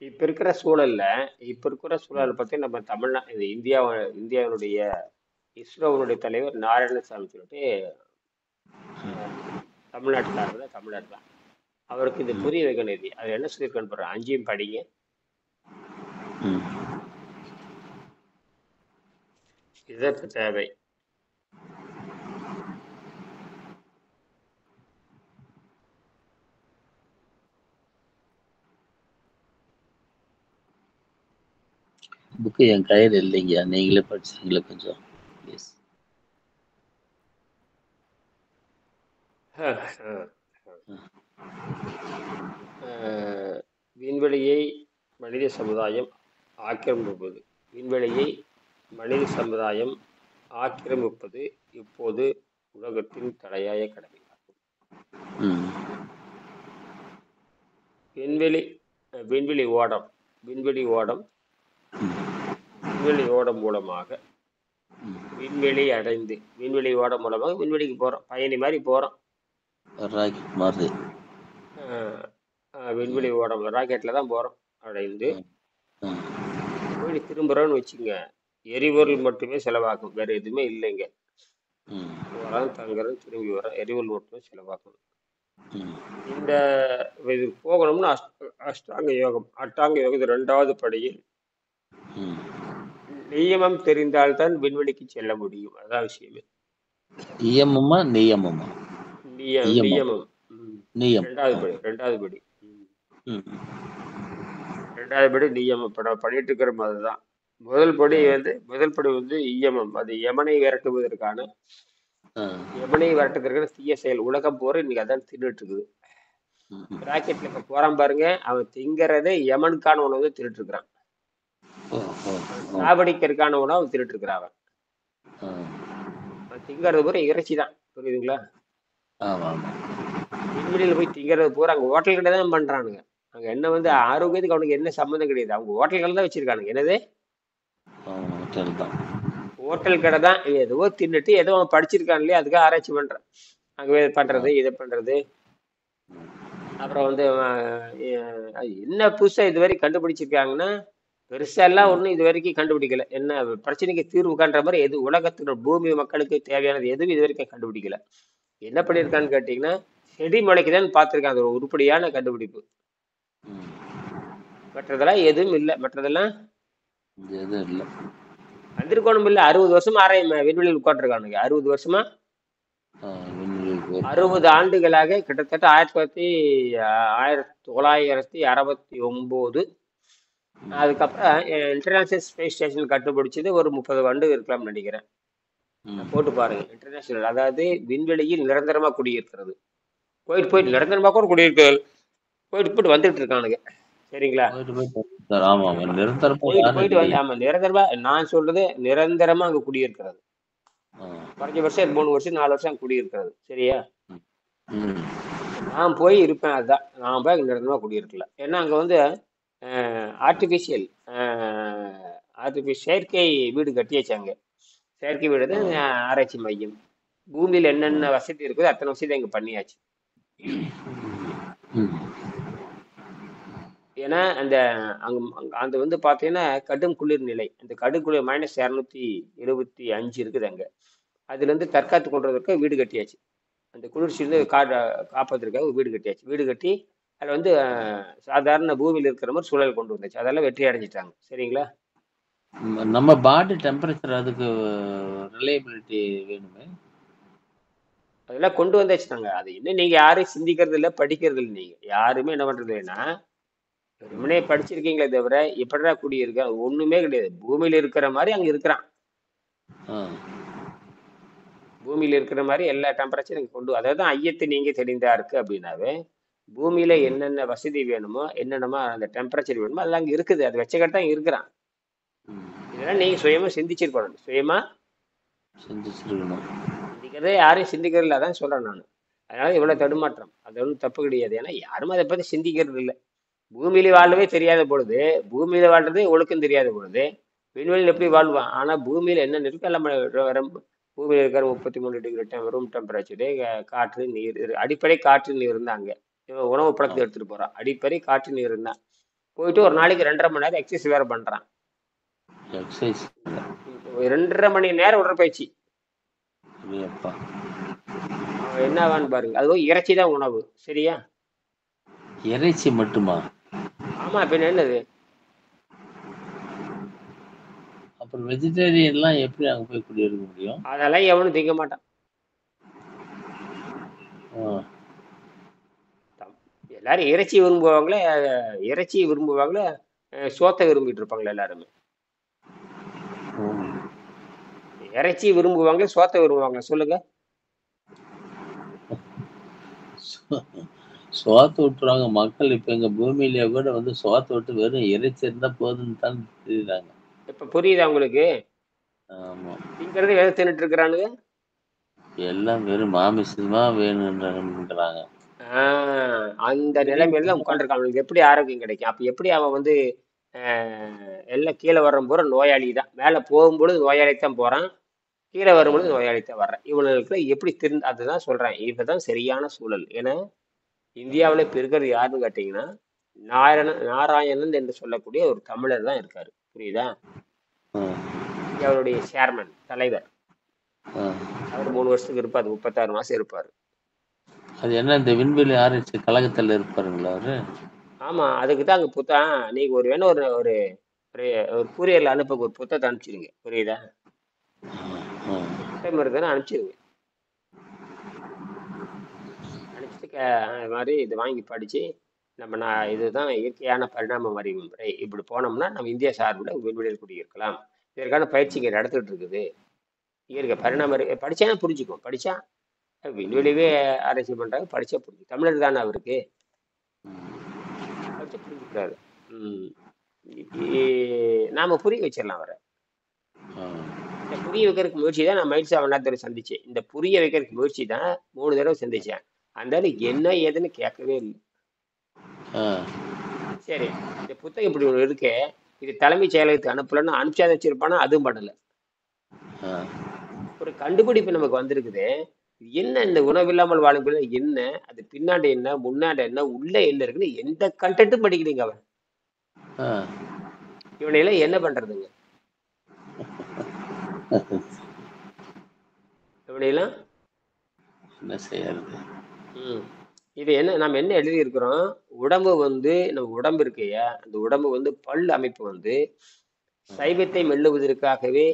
இப்ப இருக்கிற சூழல்ல இப்ப இருக்கிற சூழலை பத்தி நம்ம இது இந்தியாவினுடைய இஸ்ரோவுடைய தலைவர் நாராயணசாமி சொல்லிட்டு தமிழ்நாட்டுக்காரர் தான், தமிழர் தான். அவருக்கு இது புரிய வைக்கணும். இது அது என்ன சொல்லியிருக்கேன்னு பாருங்க, அஞ்சையும் படிங்க. இதற்கு தேவை புக்கு என் கையில் இல்லைங்க, நீங்களே படிச்சீங்களா கொஞ்சம் ப்ளீஸ். விண்வெளியை மனித சமுதாயம் ஆக்கிரமிப்பது விண்வெளியை மனித சமுதாயம் ஆக்கிரமிப்பது இப்போது உலகத்தின் தலையாய கடமையாகும். விண்வெளி விண்வெளி ஓடம் விண்வெளி ஓடம் விண்வெளி ஓடம் மூலமாக விண்வெளி அடைந்து விண்வெளி ஓடம் மூலமாக விண்வெளிக்கு போறோம், பயணி மாதிரி போறோம். விண்வெளி ஓடம் ராக்கெட்ல தான் போறோம். அடைந்து போய் திரும்புறோம்னு வச்சுங்க, எரிபொருள் மட்டுமே செலவாகும், வேற எதுவுமே இல்லைங்க. போறோம், தங்குறோம், திரும்பி வரோம், எரிபொருள் மட்டுமே செலவாகும். இந்த இது போகணும்னு அஷ்டாங்க யோகம் இது 2வது படியில் நியமம் தெரிந்தால்தான் விண்வெளிக்கு செல்ல முடியும். அதான் விஷயமே. நியமம் நியமம் 2வது படி நியமம் பண்ணிட்டு இருக்கிற மாதிரிதான். முதல் படி வந்து இயமம். அது யமனை விரட்டுவதற்கான தீய செயல். உலகம் போற இன்னைக்கு அதான் தின்னுட்டு இருக்குது. ராக்கெட்ல இப்ப போறான் பாருங்க, அவன் திங்கறதே யமனுக்கான உணவு தின்னுட்டு இருக்கிறான். சாவடிக்கிறதுக்கான உணவு அவன் தின்னுட்டு இருக்கிறான். அவன் திங்கறது பூரா இறைச்சி தான், புரியுதுங்களா? விண்வெளியில போய் திங்கறது பூரா அங்க ஹோட்டல் கடை தான் பண்றானுங்க. அங்க என்ன வந்து ஆரோக்கியத்துக்கு அவனுக்கு என்ன சம்மந்தம் கிடையாது. அவங்க ஹோட்டல்கள் தான் வச்சிருக்கானுங்க. என்னது ஹோட்டல் கடை தான். ஏதோ தின்னுட்டு ஏதோ அவன் படிச்சிருக்கான் இல்லையா, அதுக்காக ஆராய்ச்சி பண்றான். அங்கே பண்றது இதை பண்றது. அப்புறம் வந்து என்ன புதுசா இதுவரை கண்டுபிடிச்சிருக்காங்கன்னா, பெருசா எல்லாம் ஒண்ணும் இது வரைக்கும் கண்டுபிடிக்கல. என்ன பிரச்சனைக்கு தீர்வு காண்ற மாதிரி எது உலகத்தின பூமி மக்களுக்கு தேவையானது எதுவும் இது வரைக்கும் கண்டுபிடிக்கல. என்ன பண்ணிருக்கான்னு கேட்டீங்கன்னா, செடி முளைக்குதான்னு பார்த்திருக்காங்க. ஒரு உருப்படியான கண்டுபிடிப்பு. மற்றதெல்லாம் எதுவும் இல்லை. மற்றதெல்லாம் வந்திருக்கணும் இல்ல. 60 வருஷமா விண்வெளியில் உட்காந்துருக்கானுங்க. 60 வருஷமா 60 ஆண்டுகளாக கிட்டத்தட்ட 1969. அதுக்கப்புறம் இன்டர்நேஷனல் ஸ்பேஸ் ஸ்டேஷன் கண்டுபிடிச்சது ஒரு 30 ஆண்டு இருக்கலாம்னு நினைக்கிறேன். போட்டு பாருங்க, இன்டர்நேஷனல். அதாவது விண்வெளியில் நிரந்தரமா குடியிருக்கிறது. போயிட்டு நிரந்தரமா கூட குடியிருக்கிறது. போயிட்டு வந்துட்டு இருக்கானுங்க. சரிங்களா? போயிட்டு வந்து ஆமா, நிரந்தரமா. நான் சொல்றது நிரந்தரமா அங்க குடியிருக்கிறது. குறைஞ்சபட்சம் 3 வருஷம் 4 வருஷம் அங்க குடியிருக்கிறது. சரியா? நான் போய் இருப்பேன். அதுதான், நான் போய் அங்க நிரந்தரமா குடியிருக்கல. ஏன்னா அங்க வந்து ஆர்டிபிஷியல் செயற்கை வீடு கட்டியாச்சாங்க. செயற்கை வீடு தான் ஆராய்ச்சி மையம். பூமியில என்னென்ன வசதி இருக்குதோ அத்தனை வசதி அங்க பண்ணியாச்சு. ஏன்னா அந்த வந்து பாத்தீங்கன்னா கடும் குளிர் நிலை. அந்த கடும் குளிர் -275 இருக்குது அங்க. அதுல இருந்து தற்காத்து கொள்றதுக்கு வீடு கட்டியாச்சு. அந்த குளிர்ச்சியிலிருந்து காப்பதற்காக வீடு கட்டியாச்சு. வீடு கட்டி அதுல வந்து சாதாரண பூமியில இருக்கிற மாதிரி சூழல் கொண்டு வந்துச்சு. அதெல்லாம் வெற்றி அடைஞ்சிட்டாங்க. சரிங்களா? நம்ம பாடி டெம்பரேச்சர் அதுக்கு ரிலையபிலிட்டி வேணுமே, அதெல்லாம் கொண்டு வந்தாச்சுட்டாங்க. அது இன்னும் நீங்க யாரும் சிந்திக்கிறது இல்லை, படிக்கிறது இல்லை. நீங்க யாருமே என்ன பண்றது இல்லைன்னா, வெறுமனே படிச்சிருக்கீங்களே தவிர எப்படிடா குடியிருக்க, ஒண்ணுமே கிடையாது. பூமியில இருக்கிற மாதிரி அங்க இருக்கிறான். பூமியில இருக்கிற மாதிரி எல்லா டெம்பரேச்சரும் கொண்டு, அதாவது ஐயத்தை நீங்க தெரிந்தா இருக்கு அப்படின்னாவே, பூமியில என்னென்ன வசதி வேணுமோ, என்னென்னமோ அந்த டெம்பரேச்சர் வேணுமோ அதெல்லாம் அங்க இருக்குது. அது வச்சக்கட்டான் இருக்கிறான். இதெல்லாம் நீங்க சுயமா சிந்திச்சிருக்கணும். சுயமா சிந்திச்சிருக்கணும். சிந்திக்கிறதே யாரையும் சிந்திக்கிறது இல்லை. அதான் சொல்றேன் நான். அதனால இவ்வளவு தடுமாற்றம். அது ஒன்றும் தப்பு கிடையாது. ஏன்னா யாரும் அதை பத்தி சிந்திக்கிறது இல்லை. பூமியில வாழவே தெரியாத பொழுது, பூமியில வாழ்றது ஒழுக்கம் தெரியாத பொழுது விண்வெளியில் எப்படி வாழ்வான்? ஆனா பூமியில என்ன இருக்கு, எல்லாம் பூமியில இருக்கிற 33 டிகிரி ரூம் டெம்பரேச்சரு, காற்று நீர், அடிப்படை காற்று நீர் இருந்தாங்க. உணவு பழக்கத்தை எடுத்துட்டு போறான். அடிப்படை காற்று நீர் இருந்தான். போயிட்டு ஒரு நாளைக்கு 2.5 மணி நேரம் எக்ஸசைஸ் வேற பண்றான். எக்ஸசைஸ் 2.5 மணி நேரம் உடற்பயிற்சி. அப்பா. அவன் என்ன ஆவான்னு பாருங்க. அதுவும் இறைச்சி தான் உணவு. சரியா? இறைச்சி மட்டுமா? ஆமா, பின்ன என்னது? அப்புறம் வெஜிடேரியன்லாம் எப்படி அங்க போய் குடியிருக்க முடியும்? அதெல்லாம் எவனும் திங்க மாட்டான். எல்லாரும் இறைச்சி விரும்புவாங்களே, இறைச்சி விரும்புவாங்களே, சோத்தை விரும்பிட்டு இருப்பாங்களே எல்லாருமே. இறைச்சி விரும்புவாங்க, சோத்தை விரும்புவாங்க, சொல்லுங்க. சோத்தை விட்டுருவாங்க மக்கள். இப்ப எங்க பூமியிலேயே கூட வந்து சோத்தை விட்டு வெறும் இறைச்சி இருந்தா போதுன்னு தான் தெரியுறாங்க. இப்ப புரியுதா உங்களுக்கு? ஆமா. திங்கிறது எதை தின்னுட்டு இருக்கிறானுங்க? எல்லாம் வெறும் மாமிசமா வேணும்ன்றாங்க. அந்த நிலைமையில தான் உட்காந்துருக்கான். அவனுக்கு எப்படி ஆரோக்கியம் கிடைக்கும்? அப்ப எப்படி அவன் வந்து எல்லாம் கீழே வரும்போது நோயாளி தான். மேல போகும்பொழுது நோயாளித்தான் போறான், கீழே வரும்பொழுது நோயாளித்தான் வர்றான். இவனுக்கு எப்படி அதுதான் சொல்றேன். இதுதான் சரியான சூழல். ஏன்னா இந்தியாவில் இப்ப இருக்கிறது யாருன்னு கேட்டீங்கன்னா, நாராயணன் என்று சொல்லக்கூடிய ஒரு தமிழர் தான் இருக்காரு. புரியுதா? இந்தியாவுடைய சேர்மன், தலைவர். அவர் 3 வருஷத்துக்கு இருப்பாரு, 36 மாசம் இருப்பாரு. அது என்ன, இந்த விண்வெளி ஆராய்ச்சி கழகத்துல இருப்பாருங்களா அவரு? ஆமா, அதுக்கு தான் அங்க நீங்க ஒரு வேணும் ஒரு ஒரு ஒரு கூரியர்ல அனுப்ப ஒரு புத்தகத்தை அனுப்பிச்சிருங்க. புரியுதா? புத்தகம் இருக்குன்னு அனுப்பிச்சிருங்க. அனுப்பிச்சிட்டு இது மாதிரி இதை வாங்கி படிச்சு இதுதான் இயற்கையான பரிணாம அறிவு முறை. இப்படி போனோம்னா நம்ம இந்தியா சார்பில் விண்வெளியில் குடியிருக்கலாம். இதற்கான பயிற்சி இங்க நடந்துட்டு இருக்குது. இயற்கை பரிணாம படிச்சா புரிஞ்சுக்கும். படிச்சா விண்வெளியவே ஆராய்ச்சி பண்றாங்க, படிச்சா புரிஞ்சு. தமிழர் தானே அவருக்கு, படிச்சா புரிஞ்சுக்கிறாரு. நாம புரிய வச்சிடலாம் அவரை. இந்த புரிய வைக்கிறதுக்கு முயற்சி தான் நான் மயில்சா வண்ணாத்துறை சந்திச்சேன். இந்த புரிய வைக்கிறதுக்கு முயற்சி தான் 3 தடவை சந்திச்சேன். அந்த என்ன ஏதுன்னு கேட்கவே இல்லை. சரி, இந்த புத்தகம் இப்படி ஒன்று இருக்கு, இது தலைமைச் செயலகத்துக்கு அனுப்பலன்னு அனுப்பிச்சாத வச்சிருப்பானா, அதுவும் பண்ணல. ஒரு கண்டுபிடிப்பு நமக்கு வந்திருக்குது. என்ன இந்த உணவு இல்லாமல் வாழும் என்ன, அது பின்னாடி என்ன, முன்னாடி என்ன, உள்ள என்ன இருக்குன்னு எந்த கண்டென்ட்டும் படிக்கிறீங்க அவன். இவனையெல்லாம் என்ன பண்றதுங்க? இவனையெல்லாம் என்ன செய்யறது? இது என்ன, நம்ம என்ன எழுதி இருக்கிறோம்? உடம்பு வந்து நம்ம உடம்பு இருக்கையா, அந்த உடம்பு வந்து பல் அமைப்பு வந்து சைவத்தை மெல்லுவதற்காகவே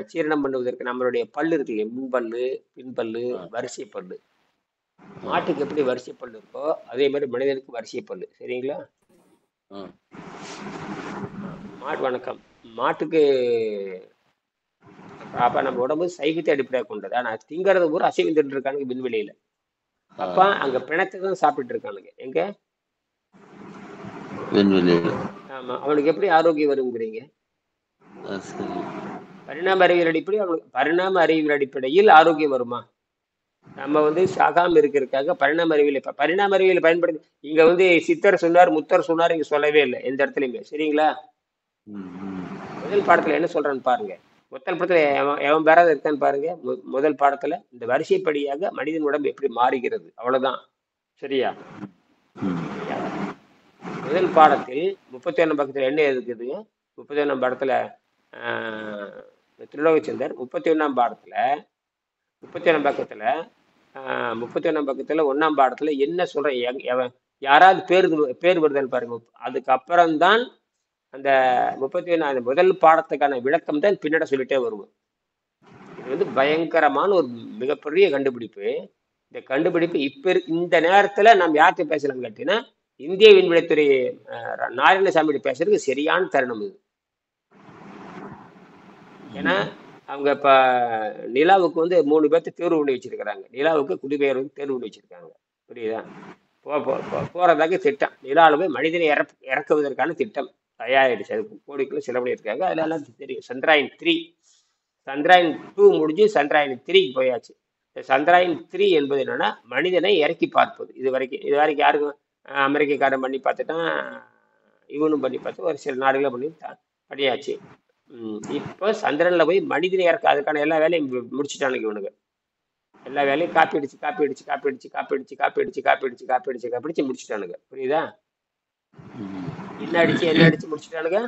சீரணம் பண்ணுவதற்கு நம்மளுடைய பல்லு இருக்கு, முன்பல்லு, பின்பல்லு, வரிசை பல்லு. மாட்டுக்கு எப்படி வரிசை பல்லு இருக்கோ அதே மாதிரி மனிதனுக்கு வரிசை பல்லு. சரிங்களா? வணக்கம். மாட்டுக்கு அப்ப நம்ம உடம்பு சைவத்தை அடிப்படையாக கொண்டது. ஆனா திங்கிறது பூரா அசைவம் தின்னு இருக்கானுங்க விண்வெளியில. அப்ப அங்க பிணத்தை தான் சாப்பிட்டு இருக்கானுங்க. எங்க? ஆமா, அவனுக்கு எப்படி ஆரோக்கியம் வருங்கிறீங்க? பரிணாம அறிவியல் அடிப்படை, அவனுக்கு பரிணாம அறிவியல் அடிப்படையில் ஆரோக்கியம் வருமா? நம்ம வந்து சாகாம இருக்கிறதுக்காக பரிணாம அறிவியலை பயன்படுத்தி இங்க வந்து சித்தர் சொன்னார், முத்தர் சொன்னார், இங்க சொல்லவே இல்லை எந்த இடத்துலயுமே. சரிங்களா? முதல் பாடத்துல என்ன சொல்றான்னு பாருங்க. முதல் படத்துல எவன் பேராத இருக்கான்னு பாருங்க. முதல் பாடத்துல இந்த வரிசைப்படியாக மனிதன் உடம்பு எப்படி மாறுகிறது, அவ்வளவுதான். சரியா? முதல் பாடத்தில் 31 பக்கத்துல என்ன இருக்குதுங்க? 31 பாடத்துல திருலோகச்சந்தர் 31 பாடத்துல 31 பக்கத்துல 31 பக்கத்துல 1ஆம் பாடத்துல என்ன சொல்றேன், யாராவது பேர் வருதுன்னு பாருங்க. அதுக்கப்புறம்தான் அந்த 31 முதல் பாடத்துக்கான விளக்கம் தான் பின்னாடி சொல்லிட்டே வருவோம். இது வந்து பயங்கரமான ஒரு மிகப்பெரிய கண்டுபிடிப்பு. இந்த கண்டுபிடிப்பு இப்ப இந்த நேரத்துல நம்ம யார்கிட்ட பேசலாம் கேட்டீங்கன்னா, இந்திய விண்வெளித்துறை நாராயணசாமி பேசுறதுக்கு சரியான தருணம் இது. ஏன்னா அவங்க இப்ப நிலாவுக்கு வந்து 3 பேர்த்து தேர்வு பண்ணி வச்சிருக்கிறாங்க. நிலாவுக்கு குடிபெயர்வுக்கு தேர்வு பண்ணி வச்சிருக்காங்க. புரியுதா? போறதாக திட்டம். நிலாவில் போய் மனிதனை இறக்குவதற்கான திட்டம் தயாரிடுச்சு. அதுக்கு கோடிக்குள்ள செலவு இருக்காங்க. அதுல எல்லாம் தெரியும். சந்திராயன் 3, சந்திராயன் 2 முடிஞ்சு சந்திராயன் 3க்கு போயாச்சு. சந்திராயன் 3 என்பது என்னன்னா மனிதனை இறக்கி பார்ப்பது. இது வரைக்கும் யாருக்கும் அமெரிக்காரன் பண்ணி பார்த்துட்டான், இவனும் பண்ணி பார்த்து ஒரு சில நாடுகளை பண்ணியாச்சு. இப்போ சந்திரன்ல போய் மனிதனை இறக்க அதுக்கான எல்லா வேலையும் முடிச்சுட்டானுங்க இவனுக்கு. எல்லா வேலையும் காப்பி அடிச்சு முடிச்சுட்டானுங்க. புரியுதா? என்ன அடிச்சு முடிச்சுட்டானுங்க.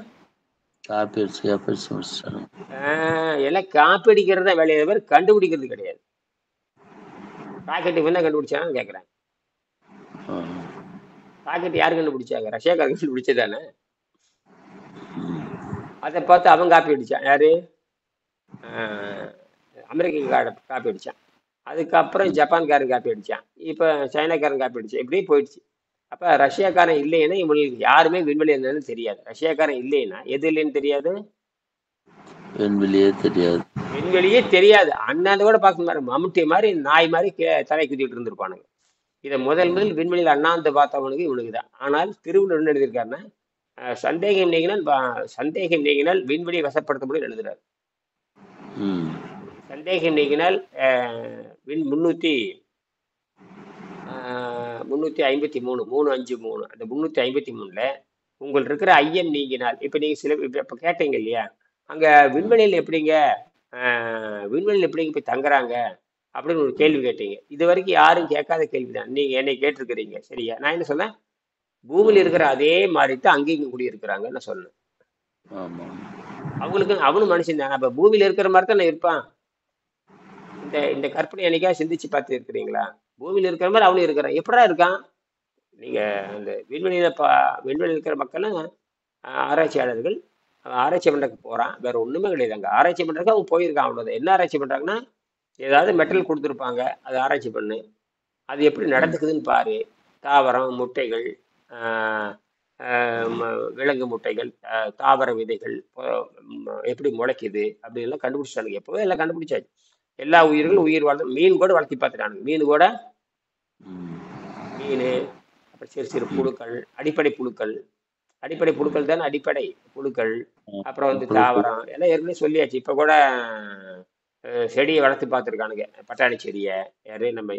காப்பி அடிச்சு முடிச்சிட்டாங்க. எல்லாம் காப்பி அடிக்கிறது தான் வேலையை தவிர கண்டுபிடிக்கிறது கிடையாது. ராக்கெட் இவன் தான் கண்டுபிடிச்சான்னு கேட்குறேன். ராக்கெட் யார் கண்டுபிடிச்சாங்க? ரஷ்யாக்காரங்க கண்டுபிடிச்சதானே. அதை பார்த்து அவன் காப்பி அடிச்சான். யாரு? அமெரிக்காக்கார காப்பி அடிச்சான். அதுக்கப்புறம் ஜப்பான்காரன் காப்பி அடிச்சான். இப்போ சைனாக்காரன் காப்பி அடிச்சான். இப்படியே போயிடுச்சு. அப்ப ரஷ்யாக்காரன் இல்லைன்னா இவங்களுக்கு யாருமே விண்வெளி என்னன்னு தெரியாது. ரஷ்யாக்காரன் இல்லைன்னா எது இல்லைன்னு தெரியாது, விண்வெளியே தெரியாது. அண்ணாந்து கூட பார்க்க மாதிரி மம்முட்டி மாதிரி நாய் மாதிரி தலை குத்திட்டு இருந்திருப்பானுங்க. இதை முதல் விண்வெளியில் அண்ணாந்து பார்த்தவனுக்கு இவனுக்கு தான். ஆனால் திருவள்ளுவர் என்ன எழுதியிருக்காருன்னா, சந்தேகம் நீங்கினால் விண்வெளியை வசப்படுத்த முடியும் எழுதுறாரு. சந்தேகம் நீங்கினால் 353 அந்த 353ல உங்களுக்கு இருக்கிற ஐயம் நீங்கினால், இப்ப நீங்க இப்ப கேட்டீங்க இல்லையா, அங்க விண்வெளியில் எப்படிங்க போய் தங்குறாங்க அப்படின்னு ஒரு கேள்வி கேட்டீங்க. இது வரைக்கும் யாரும் கேட்காத கேள்விதான். நீங்க என்னை கேட்டிருக்கிறீங்க, சரியா? நான் என்ன சொன்னேன்? பூமியில இருக்கிற அதே மாதிரி தான் அங்கேயும் குடியிருக்கிறாங்கன்னு சொன்னேன். அவனும் மனுஷன் தானே. அப்ப பூமியில இருக்கிற மாதிரி தான் இருப்பான். இந்த கற்பனை என்னைக்கா சிந்திச்சு பார்த்து இருக்கிறீங்களா? பூமியில இருக்கிற மாதிரி அவனும் இருக்கிறான். எப்படா இருக்கான்? நீங்க அந்த விண்வெளியில் இருக்கிற மக்களும் ஆராய்ச்சியாளர்கள் ஆராய்ச்சி பண்றதுக்கு போறான். வேற ஒண்ணுமே கிடையாது. அங்க ஆராய்ச்சி பண்றதுக்கு அவங்க போயிருக்கான். அவ்வளவுதான். என்ன ஆராய்ச்சி பண்றாங்கன்னா, ஏதாவது மெட்டல் கொடுத்துருப்பாங்க, அதை ஆராய்ச்சி பண்ணு, அது எப்படி நடந்துக்குதுன்னு பாரு. தாவரம், முட்டைகள், விலங்கு முட்டைகள், தாவர விதைகள் எப்படி முளைக்குது அப்படின்லாம் கண்டுபிடிச்சானுங்க. எப்பவே எல்லாம் கண்டுபிடிச்சாச்சு. எல்லா உயிர்களும் உயிர் வாழ்ந்து மீன் கூட வளர்த்தி பார்த்துட்டானுங்க. மீன் அப்புறம் சிறு சிறு புழுக்கள், அடிப்படை புழுக்கள் தானே அடிப்படை புழுக்கள். அப்புறம் வந்து தாவரம் எல்லாம் ஏற்கனவே சொல்லியாச்சு. இப்ப கூட செடியை வளர்த்து பார்த்துருக்கானுங்க. பட்டாணி செடியை யாரு? நம்ம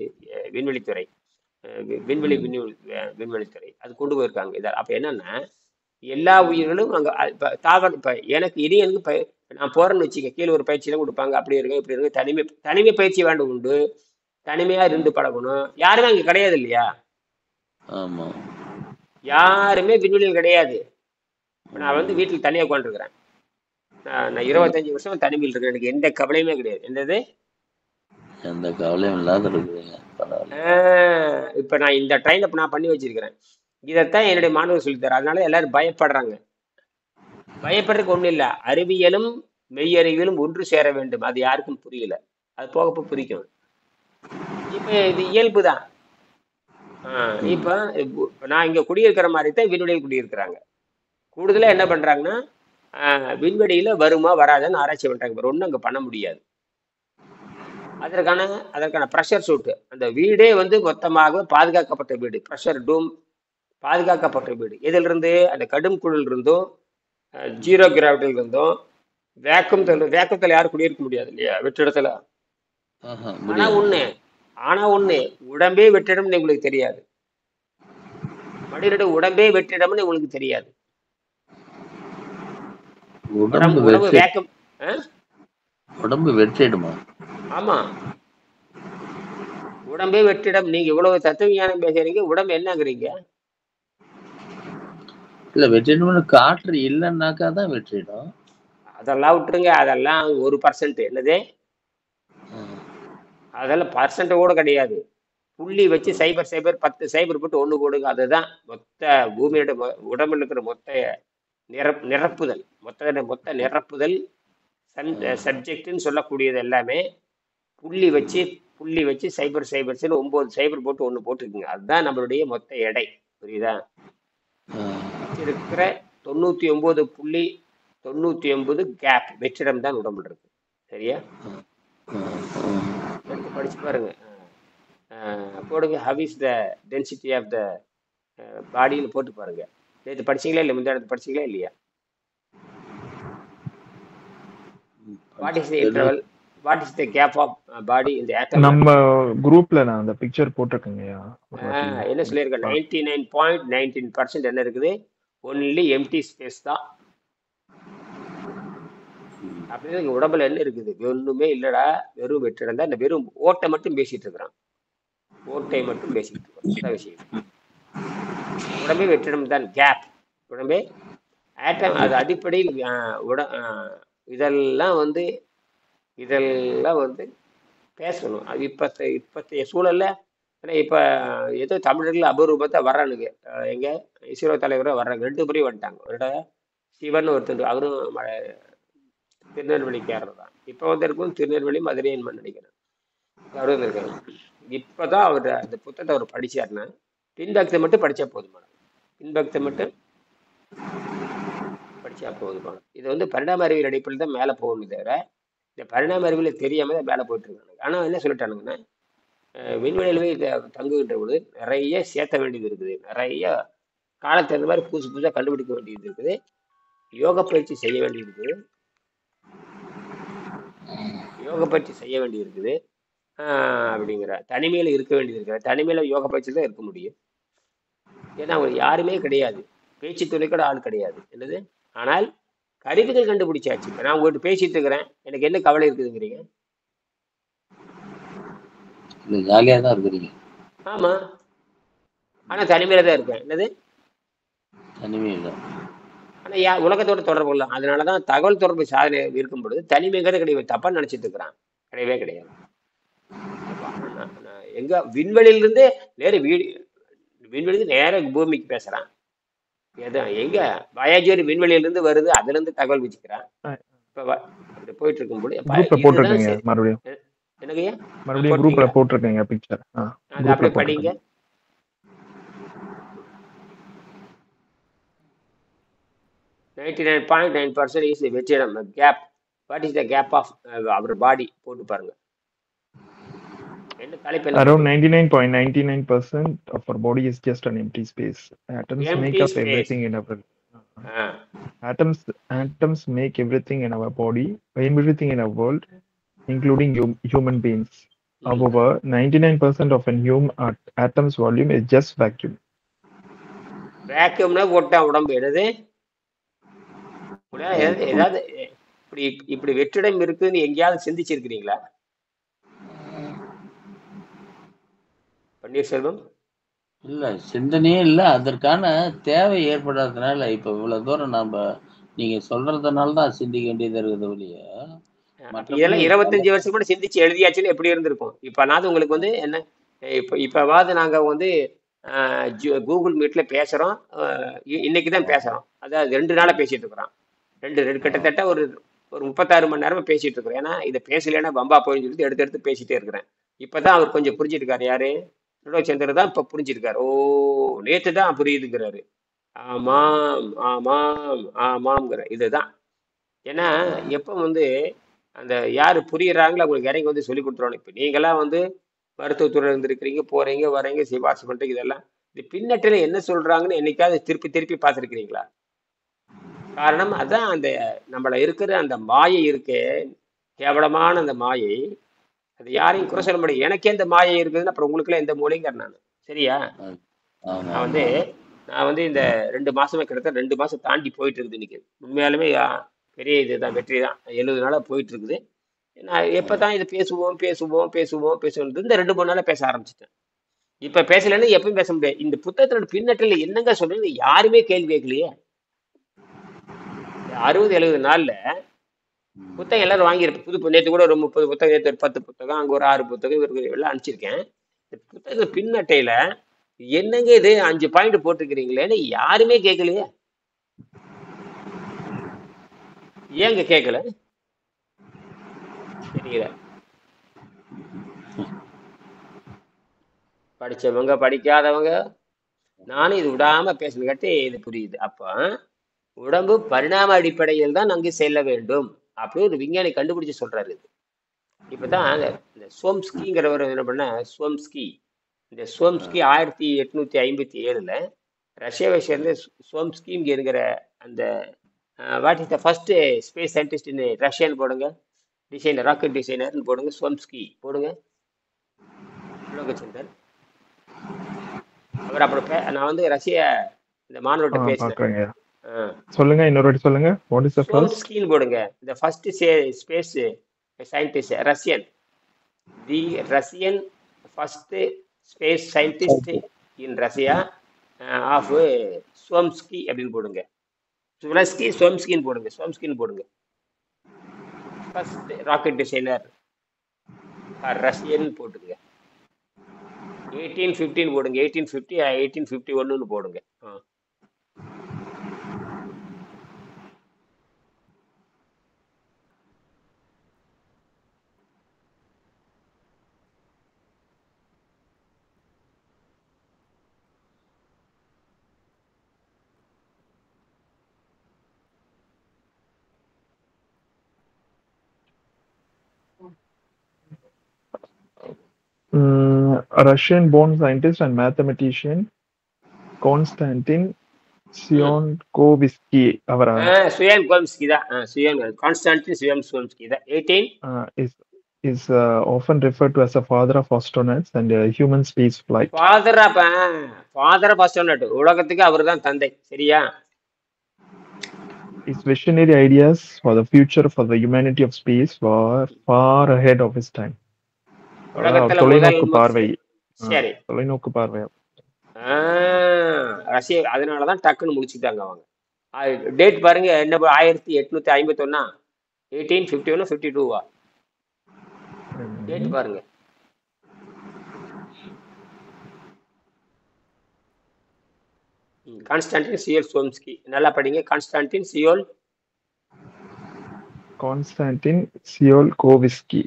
விண்வெளித்துறை அது கொண்டு போயிருக்காங்க. இதை அப்ப என்னன்னா, எல்லா உயிர்களும் அங்க இப்ப தாவரம். இப்ப எனக்கு நான் போறேன்னு வச்சுக்க, கீழே ஒரு பயிற்சியெல்லாம் கொடுப்பாங்க. அப்படி இருக்கு இப்படி இருக்கு. தனிமை பயிற்சி வேண்டும் உண்டு. தனிமையா இருந்து பழகணும். யாருமே அங்க கிடையாது இல்லையா? யாருமே விண்வெளியில் கிடையாது. நான் வந்து வீட்டில் தனியாக உட்காந்துருக்கிறேன். நான் 25 வருஷம் தனிமையில் இருக்கேன். எனக்கு எந்த கவலையுமே கிடையாது. எந்த கவலையும் இல்லாத இருக்குதுங்க. இப்ப நான் இந்த ட்ரெயினை நான் பண்ணி வச்சிருக்கிறேன். இதைத்தான் என்னுடைய மாணவர்கள் சொல்லித்தர. அதனால எல்லாரும் பயப்படுறாங்க. பயப்படுறதுக்கு ஒண்ணும் இல்லை. அறிவியலும் மெய்யறிவியலும் ஒன்று சேர வேண்டும். அது யாருக்கும் புரியல. அது போகப்போ புரிக்கும். இப்ப இது இயல்புதான். இப்ப நான் இங்க குடியிருக்கிற மாதிரி தான் விண்வெளியில் குடியிருக்கிறாங்க. கூடுதலா என்ன பண்றாங்கன்னா, விண்வெளியில வருமா வராதுன்னு ஆராய்ச்சி பண்றாங்க. வேற ஒன்றும் அங்க பண்ண முடியாது. அதற்கான ப்ரெஷர் சூட்டு, அந்த வீடே வந்து மொத்தமாக பாதுகாக்கப்பட்ட வீடு. ப்ரெஷர் டூம் பாதுகாக்கப்பட்ட வீடு. எதுல இருந்து? அந்த கடும் குளிர் இருந்தும், ஜீரோ கிராவிட்டில இருந்தும், வேக்கத்துல யாரும் குடியிருக்க முடியாது இல்லையா வெற்றிடத்துல. ஆனா ஒண்ணு உடம்பே வெற்றிடம்னு உங்களுக்கு தெரியாது. மனிதனுடைய உடம்பே வெற்றிடம்னு உங்களுக்கு தெரியாது. உடம்பு வெற்றிடுமா? ஆமா, உடம்பே வெற்றிடம். நீங்க இவ்வளவு தத்துவ ஞானம் பேசுறீங்க, உடம்பு என்னங்கிறீங்க? இல்ல, வெற்றிடம் காற்று இல்லைன்னாக்கா தான் வெற்றிடம். அதெல்லாம் விட்டுருங்க. அதெல்லாம் 1%. என்னது? அதெல்லாம் பர்சன்ட் கூட கிடையாது. புள்ளி வச்சு 0 10 0 போட்டு 1 கொடுங்க. அதுதான் மொத்த பூமியோட உடம்புல இருக்கிற மொத்த நிரப்புதல். மொத்த நிரப்புதல் சப்ஜெக்ட்னு சொல்லக்கூடியது எல்லாமே புள்ளி வச்சு 0 0 9 0 போட்டு 1 போட்டுருக்குங்க. அதுதான் நம்மளுடைய மொத்த எடை. புரியுதா? இருக்கிற 99.99 கேப் வெற்றிடம் தான் உடம்புல இருக்கு. சரியா? எடுத்து படிச்சு பாருங்க. போடுங்க, how is the density of the bodyன்னு போட்டு பாருங்க. நேற்று படிச்சீங்களா இல்லை? முந்தைய இடத்து படிச்சீங்களா இல்லையா? What is the interval? What is the gap of body in the atom? நம்ம குரூப்ல நான் அந்த பிக்சர் போட்டுருக்கேங்க. என்ன சொல்லியிருக்கேன்? 99.19% என்ன இருக்குது? ஒன்லி எம்டி ஸ்பேஸ் தான். அப்படின்னு இங்க உடம்புல என்ன இருக்குது? ஒண்ணுமே இல்லடா, வெறும் வெற்றிடம் தான். இந்த வெறும் ஓட்டை மட்டும் பேசிட்டு இருக்கிறான். ஓட்டை மட்டும் பேசிட்டு இருக்கோம். விஷயம் உடம்பே வெற்றிடம் தான். கேப் உடம்பே ஆட்டம். அது அடிப்படையில் இதெல்லாம் வந்து இதெல்லாம் வந்து பேசணும். அது இப்பத்தைய சூழல்ல. ஏன்னா இப்ப ஏதோ தமிழர்கள் அபூர்வத்தை வர்றானுங்க. எங்க இஸ்ரோ தலைவரை வர்றாங்க, 2 முறை வந்துட்டாங்க. ஒரு சிவன் ஒருத்தர், அவரும் திருநெல்வேலிக்காரர் தான். இப்ப வந்து இருக்கும் திருநெல்வேலி மதுரைன்னு நினைக்கிறேன். அவரும் வந்திருக்காரு. இப்பதான் அவர் அந்த புத்தகத்தை அவர் படிச்சாருன்னா பின்பக்தை மட்டும் படிச்சா போதுமான, பின்பக்தை மட்டும் படிச்சா போதுமான. இது வந்து பரிணாம அறிவியல் அடிப்படையில் தான் மேலே போகணும் தவிர இந்த பரிணாம அறிவியல் தெரியாம தான் மேலே போயிட்டு இருக்காங்க. ஆனா என்ன சொல்லிட்டானுங்கன்னா, விண்வெளியில போய் தங்குகின்ற பொழுது நிறைய சேர்த்த வேண்டியது இருக்குது, நிறைய காலத்து அந்த மாதிரி புதுசு புதுசாக கண்டுபிடிக்க வேண்டியது இருக்குது, யோக பயிற்சி செய்ய வேண்டியது இருக்குது, யோக பயிற்சி செய்ய வேண்டியது இருக்குது அப்படிங்கிற. தனிமையில இருக்க வேண்டியது இருக்கிற, தனிமையில யோக பயிற்சி தான் இருக்க முடியும். ஏன்னா அவங்க யாருமே கிடையாது, பேச்சு துணை கூட ஆள் கிடையாது. என்னது, ஆனால் கருவிகள் கண்டுபிடிச்சாச்சு. நான் உங்கள்கிட்ட பேசிட்டு இருக்கிறேன், எனக்கு என்ன கவலை இருக்குதுங்கிறீங்க? ஜாலியா தான் இருக்கிறீங்க. ஆமா, ஆனா தனிமையில தான் இருக்கேன். என்னது, தனிமையில. ஆனா உலகத்தோட தொடர்பு இல்லை. அதனாலதான் தகவல் தொடர்பு சாதனை இருக்கும் பொழுது தனிமைங்கிறது கிடையாது. தப்பா நினைச்சிட்டு இருக்கிறான், கிடையவே கிடையாது. எங்க விண்வெளியிலிருந்து நேர விண்வெளியிலிருந்து நேர பூமிக்கு பேசுறான். எங்க வயாஜர் விண்வெளியிலிருந்து வருது, அதுல இருந்து தகவல் வச்சுக்கிறான். இப்ப போயிட்டு இருக்கும் போது என்னங்கய்யா மறுபடியும் குரூப்ல போட்டிருக்கீங்க பிக்சர், அது அப்படியே படிங்க. "99.9% is the vegetum gap. What is the gap of our body?" போட்டு பாருங்க. என்ன தலைப்பு? Around 99.99% of our body is just an empty space. Atoms make up everything in our atoms make everything in our body, everything in our world, including human beings. However, 99% of an atom's volume is just vacuum. வேக்யூம்னா போட்டா உடம்பு என்னது? ஏதாவது இப்படி வெற்றிடம் இருக்குன்னு எங்கேயாவது சிந்திச்சிருக்கிறீங்களா பன்னீர்செல்வம்? இல்ல, சிந்தனையே இல்ல. அதற்கான தேவை ஏற்படாததுனால இப்ப இவ்வளவு தூரம் நீங்க சொல்றதுனால தான் சிந்திக்க வேண்டியது இருக்குது ஒழிய. இதெல்லாம் 25 வருஷம் கூட சிந்திச்சு எழுதியாச்சுன்னு எப்படி இருந்திருக்கும். இப்ப நான் உங்களுக்கு வந்து என்ன, இப்பவாவது நாங்க வந்து கூகுள் மீட்ல பேசுறோம். இன்னைக்குதான் பேசுறோம், அதாவது 2 நாளா பேசிட்டு இருக்கிறோம். கிட்டத்தட்ட ஒரு 36 மணி நேரமா பேசிட்டு இருக்கிறோம். ஏன்னா இதை பேசலைன்னா பம்பா போயின்னு சொல்லிட்டு எடுத்து பேசிட்டே இருக்கிறேன். இப்பதான் அவர் கொஞ்சம் புரிஞ்சிருக்காரு. யாரு? திருடோச்சந்திர தான் இப்ப புரிஞ்சிருக்காரு. ஓ, நேத்து தான் புரியுதுங்கிறாரு. ஆமாம் ஆமாம் ஆமாம்ங்கிற. இதுதான். ஏன்னா எப்ப வந்து அந்த யாரு புரியுறாங்களோ அவங்களுக்கு இறங்கி வந்து சொல்லி கொடுத்துருவாங்க. இப்ப நீங்களாம் வந்து மருத்துவத்துறை இருந்திருக்கிறீங்க, போறீங்க வரீங்க, சிபாரிசு பண்றீங்க. இதெல்லாம் இது பின்னட்டில என்ன சொல்றாங்கன்னு என்னைக்காவது திருப்பி பார்த்துருக்கிறீங்களா? காரணம் அதான், அந்த நம்மள இருக்கிற அந்த மாயை இருக்கே, கேவலமான அந்த மாயை. அது யாரையும் குறை சொல்ல முடியும். எனக்கே இந்த மாயை இருக்குதுன்னு அப்புறம் உங்களுக்குலாம் எந்த மூலைங்கிற நான். சரியா? நான் வந்து இந்த 2 மாசமே கிட்டத்தட்ட 2 மாசம் தாண்டி போயிட்டு இருக்குது. இன்னைக்கு உண்மையாலுமே பெரிய இதுதான், வெற்றி தான். 70 நாளா போயிட்டு இருக்குது. நான் எப்பதான் இது பேசுவோம் இந்த 2-3 நாளா பேச ஆரம்பிச்சிட்டேன். இப்ப பேசலன்னு எப்பயும் பேச முடியாது. இந்த புத்தகத்தோட பின்னட்டில் என்னங்க சொல்றீங்க யாருமே கேள்வி கேட்கலையே. 60-70 நாள்ல புத்தகம் எல்லாரும் வாங்கியிருப்பேன். நேற்று கூட ஒரு 30 புத்தகம், நேற்று ஒரு 10 புத்தகம், அங்க ஒரு 6 புத்தகம், இவருக்கு எல்லாம் அனுப்பிச்சிருக்கேன். இந்த புத்தக பின்னட்டையில என்னங்க இது 5 பாயிண்ட் போட்டிருக்கிறீங்களேன்னு யாருமே கேட்கலையே. ஏங்க கேட்கல தெரியல. படிச்சவங்க படிக்காதவங்க நானும் இது விடாம பேசணும் கட்டி இது புரியுது. அப்ப உடம்பு பரிணாம அடிப்படையில் தான் அங்கு செல்ல வேண்டும் அப்படின்னு ஒரு விஞ்ஞானி கண்டுபிடிச்சு சொல்றாரு. இப்பதான் இந்த சோம்ஸ்கிங்கிறவர் என்ன பண்ண, இந்த சோம்ஸ்கி 1857 ரஷ்யாவை சேர்ந்த சோம்ஸ்கி என்கிற அந்த what is the first space scientist in ரஷ்யான்னு போடுங்க, டிசைனர், ராக்கெட் டிசைனர்னு போடுங்க, சோம்ஸ்கி போடுங்க, லோகச்சந்தர். அவர் அப்புறம் நான் வந்து ரஷ்ய இந்த மாணவர்கிட்ட பேசுறேன். சொல்லுங்க, இன்னொரு வாட்டி சொல்லுங்க. What is the first skill போடுங்க. The first space scientist Russian, the Russian first space scientist in Russia of Chomsky அப்படின்னு போடுங்க. சுவலஸ்கி சோம்ஸ்கின்னு போடுங்க. சோம்ஸ்கின்னு போடுங்க. ஃபர்ஸ்ட் ராக்கெட் டிசைனர் ரஷ்யன் போட்டுங்க. 1815 போடுங்க. 1850 1851 போடுங்க. Russian-born scientist and mathematician Konstantin Tsiolkovsky அவரா சுயான் கோம்ஸ்கி தான். சுயான் கான்ஸ்டான்டின் சுயான் கோம்ஸ்கி தான். 18 is often referred to as the father of astronauts and human space flight. Father of astronaut, உலகத்துக்கு அவர் தான் தந்தை. சரியா? His visionary ideas for the future for the humanity of space were far ahead of his time. உலகத்துல தொலைநோக்கு பார்வை. சரி, தொலைநோக்கு பார்வை. ரஷ்யா அதனாலதான் டக்குன்னு முடிச்சுட்டாங்க அவங்க. டேட் பாருங்க என்ன, 1851 1851 52வா? டேட் பாருங்க. கான்ஸ்டான்டின் சியோல்கோவ்ஸ்கி. நல்லா படிங்க. கான்ஸ்டான்டின் சியோல்கோவ்ஸ்கி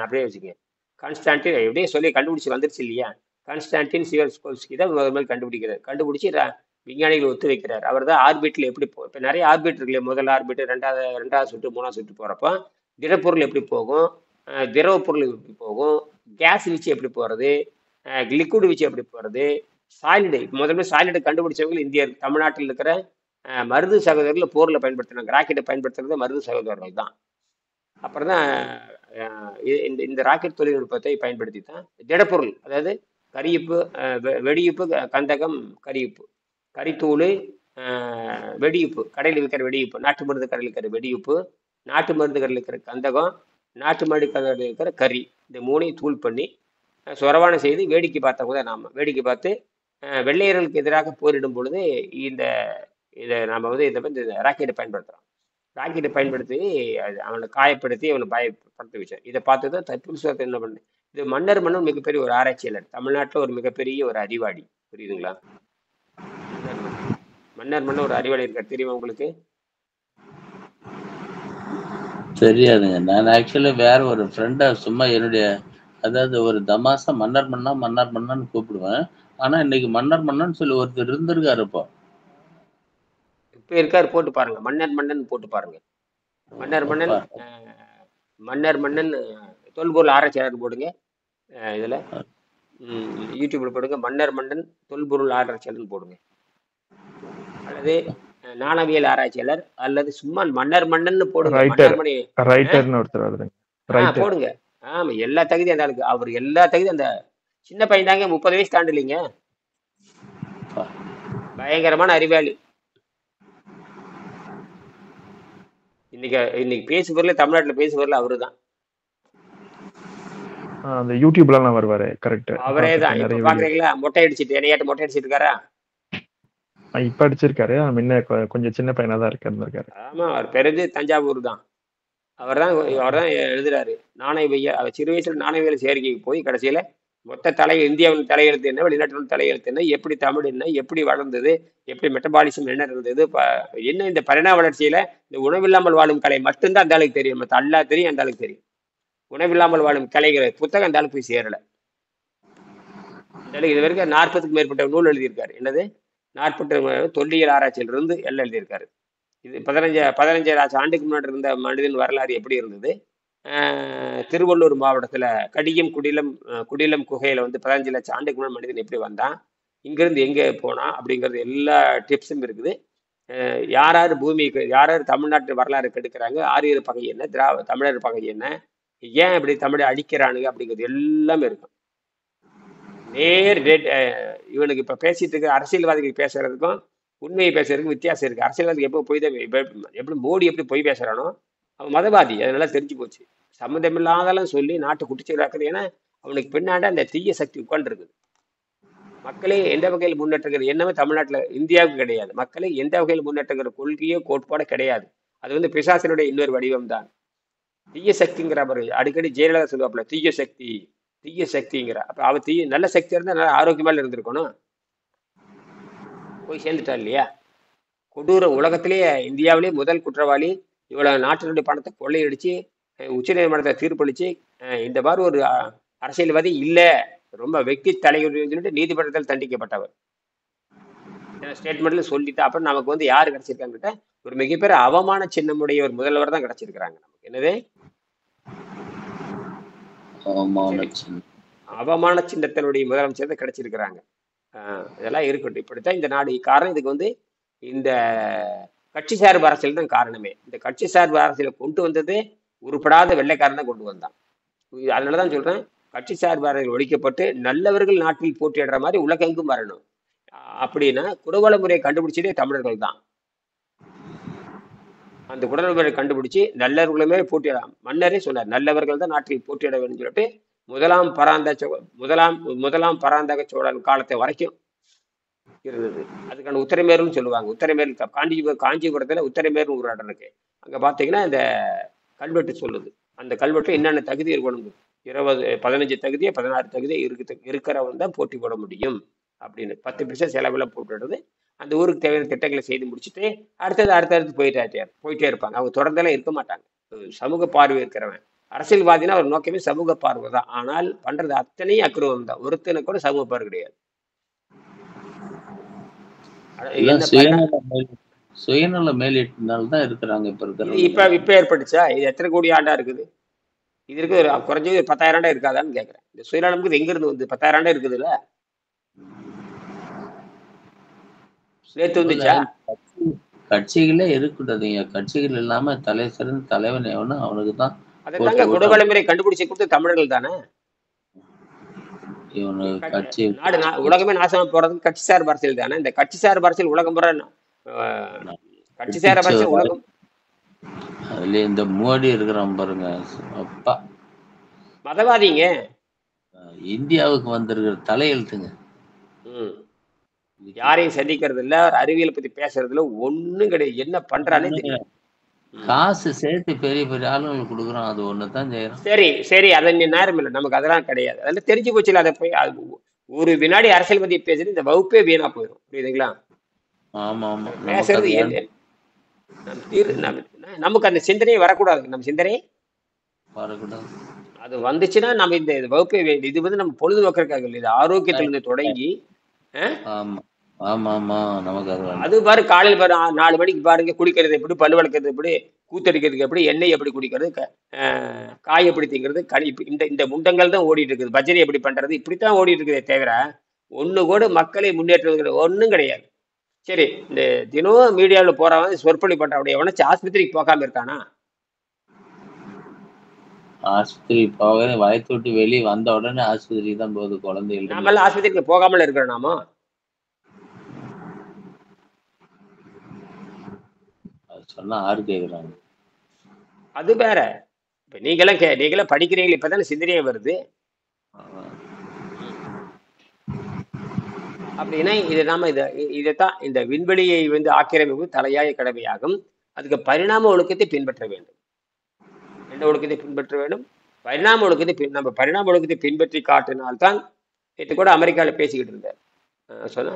அப்படியே வச்சுக்க. கான்ஸ்டான்டின் எப்படியே சொல்லி கண்டுபிடிச்சி வந்துருச்சு இல்லையா? கான்ஸ்டான்டின் சியோல்கோவ்ஸ்கி தான் முதல் கண்டுபிடிக்கிறார். கண்டுபிடிச்சி விஞ்ஞானிகள் ஒத்து வைக்கிறார். அவர் தான் ஆர்பிட்ல எப்படி இப்போ நிறைய ஆர்பிட் இருக்குல்ல, முதல் ஆர்பிட், ரெண்டாவது சுற்று, மூணாவது சுற்று போறப்போ திடப்பொருள் எப்படி போகும், திரவ பொருள் எப்படி போகும், கேஸ் வீச்சு எப்படி போறது, லிக்விட் வீச்சு எப்படி போறது, சாலிடு. முதல்ல சாலிடை கண்டுபிடிச்சவங்க இந்தியர். தமிழ்நாட்டில் இருக்கிற மருது சகோதரர்கள் போரில் பயன்படுத்தினாங்க. ராக்கெட்டை பயன்படுத்துறது மருது சகோதரர்கள் தான். அப்புறம் தான் இந்த ராக்கெட் தொழில்நுட்பத்தை பயன்படுத்தி தான் திடப்பொருள், அதாவது கரியுப்பு, வெடியுப்பு, கந்தகம், கரியுப்பு, கரித்தூள், வெடியுப்பு, கடையில் விற்கிற வெடியுப்பு, நாட்டு மருந்து கடையில் இருக்கிற வெடியுப்பு, நாட்டு மருந்து கடையில் இருக்கிற கந்தகம், நாட்டு மருந்து கடையில் இருக்கிற கறி, இந்த மூணையும் தூள் பண்ணி சொரவானம் செய்து வேடிக்கை பார்த்தவங்க தான். நாம் வேடிக்கை பார்த்து வெள்ளையர்களுக்கு எதிராக போரிடும் பொழுது இதை நாம் இந்த ராக்கெட்டை பயன்படுத்துகிறோம். ராக்கெட்டை பயன்படுத்தி அவனை காயப்படுத்தி அவனை பயப்படுத்தி வச்சார். இதை பார்த்து தான் தற்புருஷத்தை என்ன பண்ணு. இது மன்னர் மிகப்பெரிய ஒரு ஆராய்ச்சியாளர், தமிழ்நாட்டில் ஒரு மிகப்பெரிய ஒரு அறிவாளி. புரியுதுங்களா? மன்னர் ஒரு அறிவாளி இருக்கார், தெரியுமா உங்களுக்கு? தெரியாதுங்க. நான் ஆக்சுவலி வேற ஒரு ஃப்ரெண்டை சும்மா என்னுடைய, அதாவது ஒரு தமாசா மன்னர் மன்னான்னு கூப்பிடுவேன். ஆனா இன்னைக்கு மன்னன் சொல்லி ஒருத்தர் இருந்திருக்காரு. இப்ப இருக்காரு, போட்டு பாருங்க. மன்னர் போட்டு பாருங்க. மன்னர் தொல்பொருள் ஆராய்ச்சியாளர் போடுங்க. இதுல யூடியூப்ல போடுங்க, மன்னர் தொல்பொருள் ஆராய்ச்சியாளர் போடுங்க. அல்லது நாணவியல் ஆராய்ச்சியாளர், அல்லது சும்மா மன்னர் போடுங்க. போடுங்க. ஆமா, எல்லா தகுதி அந்த ஆளுக்கு. அவர் எல்லா தகுதி, அந்த சின்ன பையன் தாங்க, 30 வயசு தாண்டலிங்க. பயங்கரமான அறிவாளி. இன்னைக்கு பேசுபொருள, தமிழ்நாட்டுல பேசுபொருள் அவரு தான். அந்த யூடியூப்ல எல்லாம் வருவாரு. கரெக்ட், அவரே தான். இப்ப பாக்குறீங்களா, மொட்டை அடிச்சிட்டு, என்னையாட்ட மொட்டை அடிச்சிட்டு இருக்காரா? இப்ப அடிச்சிருக்காரு. முன்ன கொஞ்சம் சின்ன பையனா தான் இருக்காரு. ஆமா, அவர் பிறகு தஞ்சாவூர் தான். அவர் தான் எழுதுறாரு நாணயவியல். அவர் சிறு வயசுல நாணயவியல் சேர்க்கைக்கு போய் கடைசியில மொத்த இந்தியாவின் தலையெழுத்து என்ன, வெளிநாட்டின் தலையெழுத்து என்ன, எப்படி தமிழ் என்ன, எப்படி வளர்ந்தது, எப்படி மெட்டபாலிசம் என்ன இருந்தது, என்ன இந்த பரிணாம வளர்ச்சியில இந்த உணவில்லாமல் வாழும் கலை மட்டும்தான் அந்த ஆளுக்கு தெரியும். மற்ற அல்லா தெரியும், அந்த ஆளுக்கு தெரியும். உணவில்லாமல் வாழும் கலைகளை புத்தகம் அந்த ஆளுக்கு போய் சேரல. இது வரைக்கும் 40க்கும் மேற்பட்ட நூல் எழுதியிருக்காரு. என்னது 40 தொல்லியல் ஆராய்ச்சியிலிருந்து எல்லாம் எழுதியிருக்காரு. இது 15 ஆண்டுக்கு முன்னாடி இருந்த மனிதன் வரலாறு எப்படி இருந்தது, திருவள்ளூர் மாவட்டத்துல கடியம் குடிலம் குகையில 15 லட்சம் ஆண்டுக்கு முன்னாடி மனிதன் எப்படி வந்தான், இங்கிருந்து எங்க போனா அப்படிங்கிறது எல்லா டிப்ஸும் இருக்குது. யாராரு பூமிக்கு, யாராரு தமிழ்நாட்டு வரலாறு கெடுக்கிறாங்க, ஆரியர் பகை என்ன, தமிழர் பகை என்ன, ஏன் இப்படி தமிழை அழிக்கிறானுங்க அப்படிங்கிறது எல்லாமே இருக்கும். இவனுக்கு இப்ப பேசிட்டு இருக்க அரசியல்வாதிகள் பேசுறதுக்கும் உண்மையை பேசுறதுக்கும் வித்தியாசம் இருக்கு. அரசியல்வாதிக்கு எப்போ பொய் தான், எப்படி மோடி எப்படி பொய் பேசுறானோ அவன் மதவாதி. அதனால தெரிஞ்சு போச்சு. சம்மந்தமில்லாதெல்லாம் சொல்லி நாட்டை குட்டிச்சலாக்குது. ஏன்னா அவனுக்கு பின்னாடி அந்த தீய சக்தி உட்காந்துருக்குது. மக்களை எந்த வகையில் முன்னேற்றுகிற எண்ணமே தமிழ்நாட்டுல இந்தியாவுக்கு கிடையாது. மக்களை எந்த வகையில் முன்னேற்றுகிற கொள்கையோ கோட்பாடோ கிடையாது. அது வந்து பிசாசினுடைய இன்னொரு வடிவம் தான். தீய சக்திங்கிற அவர் அடிக்கடி ஜெயலலிதா சொல்லுவாப்புல, தீய சக்தி தீய சக்திங்கிற. அப்ப அவ தீய நல்ல சக்தி இருந்தா நல்லா ஆரோக்கியமா இருந்திருக்கணும். போய் சேர்ந்துட்டா இல்லையா? கொடூர உலகத்திலேயே இந்தியாவிலேயே முதல் குற்றவாளி, இவ்வளவு நாட்டினுடைய பணத்தை கொள்ளையடிச்சு உச்ச நீதிமன்றத்தை தீர்ப்பளிச்சு இந்த மாதிரி ஒரு அரசியல்வாதி இல்ல, ரொம்ப வெட்டி தலைவர் சொல்லிட்டு நீதிமன்றத்தில் தண்டிக்கப்பட்டவர். ஸ்டேட்மெண்ட்ல சொல்லிட்டு அப்புறம் நமக்கு வந்து யாரு கிடைச்சிருக்காங்க, ஒரு மிகப்பெரிய அவமான சின்னமுடைய ஒரு முதல்வர் தான் கிடைச்சிருக்கிறாங்க நமக்கு. என்னது அவமான சின்னத்தினுடைய முதலமைச்சர் தான் கிடைச்சிருக்கிறாங்க. இதெல்லாம் இருக்கட்டும். இப்படித்தான் இந்த நாடு காரணம். இதுக்கு வந்து இந்த கட்சி சார்பு அரசியல் தான் காரணமே. இந்த கட்சி சார்பு அரசியலை கொண்டு வந்ததே உருப்படாத வெள்ளைக்காரன் தான் கொண்டு வந்தான். அதனாலதான் சொல்றேன், கட்சி சார்பு அரசியல் ஒழிக்கப்பட்டு நல்லவர்கள் நாட்டில் போட்டியிடுற மாதிரி உலகெங்கும் வரணும். அப்படின்னா குடவள முறையை கண்டுபிடிச்சதே தமிழர்கள் தான். அந்த குடவள முறையை கண்டுபிடிச்சு நல்லவர்களுமே போட்டியிடலாம். மன்னரே சொன்னார், நல்லவர்கள் தான் நாட்டில் போட்டியிட வேண்டும் சொல்லிட்டு முதலாம் பராந்தக சோழன் காலத்தை வரைக்கும் இருந்தது. அதுக்கான உத்தரமேருன்னு சொல்லுவாங்க. உத்தரமேரு காஞ்சிபுரத்துல உத்தரமேருன்னு ஒரு இடம் இருக்கு. அங்க பாத்தீங்கன்னா இந்த கல்வெட்டு சொல்லுது. அந்த கல்வெட்டு என்னென்ன தகுதி இருக்கணும், 15 தகுதியோ 16 தகுதியோ இருக்கிறவன் தான் போட்டி போட முடியும் அப்படின்னு 10% செலவுல போட்டுடுறது. அந்த ஊருக்கு தேவையான திட்டங்களை செய்து முடிச்சுட்டு அடுத்தடுத்து போயிட்டே இருப்பாங்க. அவங்க தொடர்ந்தெல்லாம் இருக்க மாட்டாங்க. சமூக பார்வை இருக்கிறவன் அரசியல்வாதினா அவர் நோக்கமே சமூக பார்வை தான். ஆனால் பண்றது அத்தனையும் அக்கிரமம் தான். ஒருத்தனுக்கு கூட சமூக பார்வை கிடையாது. சுயநல மேலிட்டால் தான் இருக்கிறாங்க இப்ப இருக்கிற. இப்ப ஏற்பட்டுச்சா? இது எத்தனை கோடி ஆண்டா இருக்குது? இது இருக்கு ஒரு குறைஞ்சது 10,000 ஆண்டா இருக்காதான்னு கேட்கிறேன். இந்த சுயநலம்க்கு எங்க இருந்து வந்து 10,000 ஆண்டா இருக்குதுல்ல, நேற்று வந்துச்சா? கட்சிகளே இருக்கக்கூடாதுங்க. கட்சிகள் இல்லாம தலை சிறந்த தலைவன் எவனும் அவனுக்கு தான். அதைத்தாங்க குடவளமுறை கண்டுபிடிச்சு கொடுத்து தமிழர்கள் தானே. நாடு உலகமே நாசமா போறதுக்கு கட்சி சார்பு அரசியல் தானே. இந்த கட்சி சார்பு அரசியல் உலகம் புற கட்சி சார்பு அரசியல் உலகம். அதுல இந்த மோடி இருக்கிறான் பாருங்க, அப்பா மதவாதிங்க. இந்தியாவுக்கு வந்திருக்கிற தலையெழுத்துங்க. யாரையும் சந்திக்கிறது இல்ல, அறிவியல் பத்தி பேசுறது இல்ல, ஒண்ணும் கிடையாது. என்ன பண்றானே தெரியும். காசு சேர்த்து பெரிய பெரிய ஆளுங்களுக்கு கொடுக்குறோம், அது ஒண்ணுதான் செய்யறோம். சரி அதை நேரம் இல்லை நமக்கு, அதெல்லாம் கிடையாது. அதெல்லாம் தெரிஞ்சு போச்சுல. அதை போய் ஒரு வினாடி அரசியல் பத்தி பேசுறது இந்த வகுப்பே வீணா போயிடும். புரியுதுங்களா? ஆமா ஆமா, பேசுறது நமக்கு அந்த சிந்தனையே வரக்கூடாது. நம்ம சிந்தனையே வரக்கூடாது. அது வந்துச்சுன்னா நம்ம இந்த வகுப்பே இது வந்து நம்ம பொழுதுபோக்கிறதுக்காக இல்லை. இது ஆரோக்கியத்துல இருந்து தொடங்கி அது பாரு, காலையில் பாரு 4 மணிக்கு பாருங்க, குளிக்கிறது எப்படி, பல்லு வளர்க்கறது எப்படி, கூத்தடிக்கிறதுக்கு எப்படி, எண்ணெய் எப்படி குடிக்கிறது, காய் எப்படி திங்கிறது, இந்த முண்டங்கள் தான் ஓடிட்டு இருக்குது. பஜனை எப்படி பண்றது, இப்படித்தான் ஓடிட்டு இருக்குதே தவிர ஒண்ணு கூட மக்களை முன்னேற்றுவது ஒன்றும் கிடையாது. சரி, இந்த தினம் மீடியாவில் போறவன் சொற்பொழி பண்றவடைய எவனாச்சு ஆஸ்பத்திரிக்கு போகாம இருக்கானா? ஆஸ்பத்திரி போக வயத்து விட்டு வெளியே வந்த உடனே ஆஸ்பத்திரிக்கு தான் போகுது குழந்தைகள். நாமெல்லாம் ஆஸ்பத்திரிக்கு போகாமல் இருக்கிறோம். நாம சொன்னா ஆறு கேக்குறாங்க. அது வேற. இப்ப நீங்களாம் படிக்கிறீங்க, இப்பதானே சிந்தனையே வருது. அப்படின்னா இது நாம இதைத்தான் இந்த விண்வெளியை வந்து ஆக்கிரமிப்பு தலையாய கடமையாகும். அதுக்கு பரிணாம ஒழுக்கத்தை பின்பற்ற வேண்டும். என்ன ஒழுக்கத்தை பின்பற்ற வேண்டும்? பரிணாம ஒழுக்கத்தை. நம்ம பரிணாம ஒழுக்கத்தை பின்பற்றி காட்டினால்தான். நேற்று கூட அமெரிக்காவில் பேசிக்கிட்டு இருந்தார். சொன்னா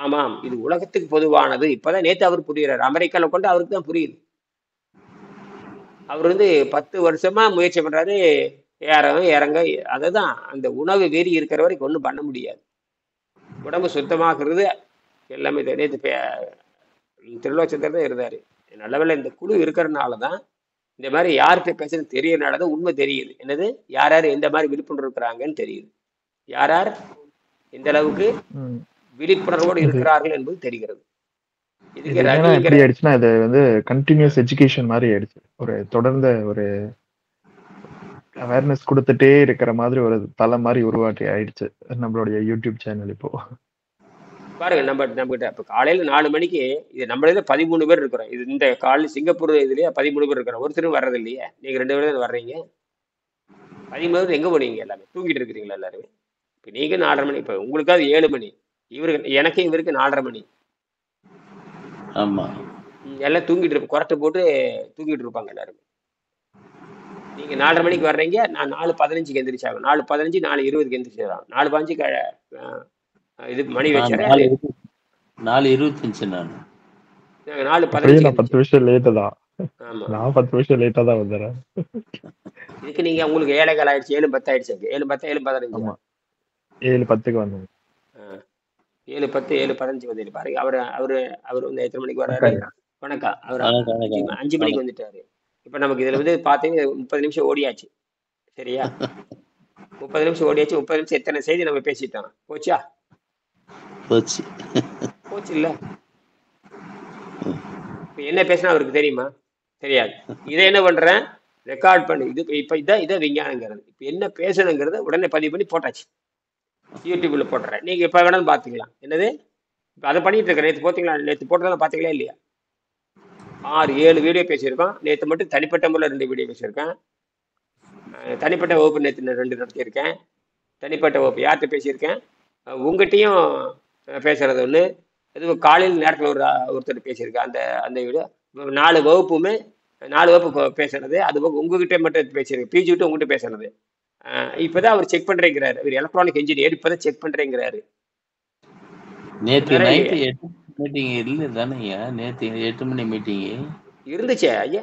ஆமாம், இது உலகத்துக்கு பொதுவானது. இப்பதான் நேற்று அவர் புரியுறாரு. அமெரிக்காவில் கொண்டு அவருக்கு தான் புரியுது. அவர் வந்து 10 வருஷமா முயற்சி பண்றாரு, இறங்க. அதுதான் அந்த உணவு வெறி இருக்கிற வரைக்கும் ஒன்றும் பண்ண முடியாது. உடம்பு சுத்தமாக்குறது எல்லாமே. நேற்று திருலோச்சந்தர் தான் இருந்தாரு. நல்லவேளை இந்த குழு இருக்கிறதுனாலதான் இந்த மாதிரி யார்கிட்ட பேசுறது தெரியறதுனாலதான் உண்மை தெரியுது. என்னது, யார் எந்த மாதிரி விழிப்புணர்வு இருக்கிறாங்கன்னு தெரியுது. யார் எந்த அளவுக்கு விழிப்புணர்வோடு இருக்கிறார்கள் என்பது தெரிகிறது. எப்படி ஆயிடுச்சுன்னா இது வந்து கண்டினியூஸ் எஜுகேஷன் மாதிரி ஆயிடுச்சு. ஒரு தொடர்ந்த ஒரு அவேர்னஸ் கொடுத்துட்டே இருக்கிற மாதிரி ஒரு தலை மாதிரி உருவாக்கி ஆயிடுச்சு நம்மளுடைய யூடியூப் சேனல். இப்போ பாருங்க, நம்ம கிட்ட இப்ப காலையில 4 மணிக்கு இது நம்மள 13 பேர் இருக்கிறோம். இது இந்த காலையில் சிங்கப்பூர் இதுலயே 13 பேர் இருக்கிறோம். ஒருத்தரும் வர்றது இல்லையே. நீங்க 2 பேரும் வர்றீங்க. 13 பேர் எங்க போனீங்க? எல்லாமே தூங்கிட்டு இருக்கிறீங்களா எல்லாருமே? இப்ப நீங்க 4:30 மணி, இப்ப உங்களுக்காவது 7 மணி. எனக்கு இவருக்கு 4:30 மணி. ஆமா. எல்லாம் தூங்கிட்டு இருப்போம், கொரட்டை போட்டு தூங்கிட்டு இருப்பாங்க எல்லாரும். நீங்க 4:30 மணிக்கு வர்றீங்க, நான் 4:15க்கு எந்திரிச்சாகும். 4:15 4:20க்கு எந்திரிச்சாகும். 4:15 இது மணி வச்சாரு. 4:25 நான். நாங்க அப்படியே 4:15க்கு நான் 10 எந்திரிச்சோம். நிமிஷம் லேட்டு தான். ஆமா. நான் 10 நிமிஷம் லேட்டா தான் வந்துடுறேன். இதுக்கு நீங்க உங்களுக்கு 7:15 ஆயிடுச்சு, 7:10 ஆயிடுச்சு. 7:10 7:15 ஆமா 7:10க்கு வந்தேன். 7:10 7:15 வந்துட்டு பாருங்க. அவரு வந்து எத்தனை மணிக்கு வர்றாரு? வணக்கம்யா. வணக்கம். அவர் வணக்கம், 5 வணக்கம். 5 மணிக்கு வந்துட்டாரு. இப்ப நமக்கு இதுல வந்து பாத்தீங்கன்னா 30 நிமிஷம் ஓடியாச்சு. சரியா? 30 நிமிஷம் ஓடியாச்சு. 30 நிமிஷம் எத்தனை செய்தி நம்ம பேசிட்டோம். போச்சா? போச்சு. போச்சு இல்ல. இப்ப என்ன பேசினா அவருக்கு தெரியுமா? தெரியாது. இதை என்ன பண்றேன், ரெக்கார்ட் பண்ணி இப்ப இதான் விஞ்ஞானங்கிறது. இப்ப என்ன பேசணுங்கிறத உடனே பதிவு பண்ணி போட்டாச்சு, யூடியூப்ல போட்டுறேன். நீங்க எப்ப வேணாலும் பாத்துக்கலாம். என்னது, இப்ப அதை பண்ணிட்டு இருக்கேன். நேற்று போத்தீங்களா? நேற்று போட்டதெல்லாம் பாத்தீங்களா இல்லையா? 6-7 வீடியோ பேசியிருக்கோம். நேற்று மட்டும் தனிப்பட்ட முறையில் 2 வீடியோ பேசியிருக்கேன். தனிப்பட்ட வகுப்பு நேற்று 2 நடத்தியிருக்கேன். தனிப்பட்ட வகுப்பு யார்கிட்ட பேசியிருக்கேன், உங்ககிட்டையும் பேசுறது ஒன்று. இது காலையில் நேரத்தில் ஒருத்தர் பேசியிருக்கேன். அந்த வீடியோ 4 வகுப்புமே 4 வகுப்பு பேசுறது. அது உங்ககிட்ட மட்டும் பேசியிருக்கு. பிஜி விட்டு உங்ககிட்ட பேசுறது. இப்பதான் அவர் செக் பண்றேங்கிறாரு. அவர் எலக்ட்ரானிக் இன்ஜினியர், இப்பதான் செக் பண்றேங்கிறாரு. நேற்று நைட்டு 8 மீட்டிங் இல்லை தானேயா? நேற்று 8 மணி மீட்டிங் இருந்துச்சே ஐயா.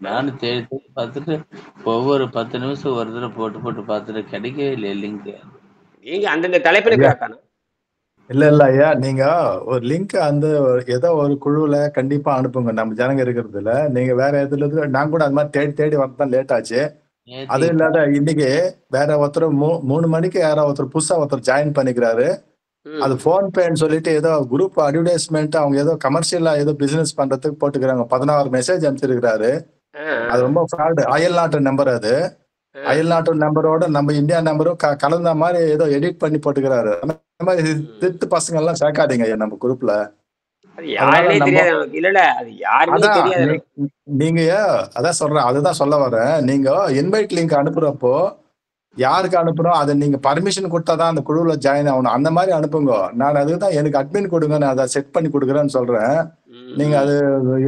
நானும் தேடி பார்த்துட்டு ஒவ்வொரு 10 நிமிஷம் ஒரு தடவை போட்டு பார்த்துட்டு கிடைக்கவே இல்லை லிங்க். நீங்க அந்தந்த தலைப்பில் பார்க்கணும். இல்ல ஐயா, நீங்க ஒரு லிங்க் அந்த ஏதோ ஒரு குழுவுல கண்டிப்பா அனுப்புங்க. நம்ம ஜனங்க இருக்கிறதுல நீங்க வேற எதுல இருந்து நான் கூட அது மாதிரி தேடி வரதான் லேட் ஆச்சு. அது இல்லாத இன்னைக்கு வேற ஒருத்தர் 3 மணிக்கு யாரோ ஒருத்தர் புதுசா ஒருத்தர் ஜாயின் பண்ணிக்கிறாரு. அது போன்பேன்னு சொல்லிட்டு ஏதோ குரூப் அட்வர்டைஸ்மெண்ட், அவங்க ஏதோ கமர்ஷியலா ஏதோ பிசினஸ் பண்றதுக்கு போட்டுக்கிறாங்க. 16 மெசேஜ் அனுப்பிச்சிருக்கிறாரு. அது ரொம்ப ஃப்ராடு. அயல்நாட்டு நம்பர். அது அயல்நாட்டு நம்பரோட நம்ம இந்தியா நம்பரும் கலந்த மாதிரி ஏதோ எடிட் பண்ணி போட்டுக்கிறாரு. அந்த மாதிரி திட்டு பசங்க எல்லாம் சேர்க்காதீங்க நம்ம குரூப்ல. நீங்க அதான் சொல்றேன், அதுதான் சொல்ல வரேன். நீங்க இன்வைட் லிங்க் அனுப்புறப்போ யாருக்கு அனுப்புறோம், அதை நீங்க பர்மிஷன் கொடுத்தாதான் அந்த குழுவுல ஜாயின் ஆகணும். அந்த மாதிரி அனுப்புங்க. நான் அதுதான் எனக்கு அட்மின் கொடுங்க, நான் அதை செட் பண்ணி கொடுக்குறேன்னு சொல்றேன். நீங்க அது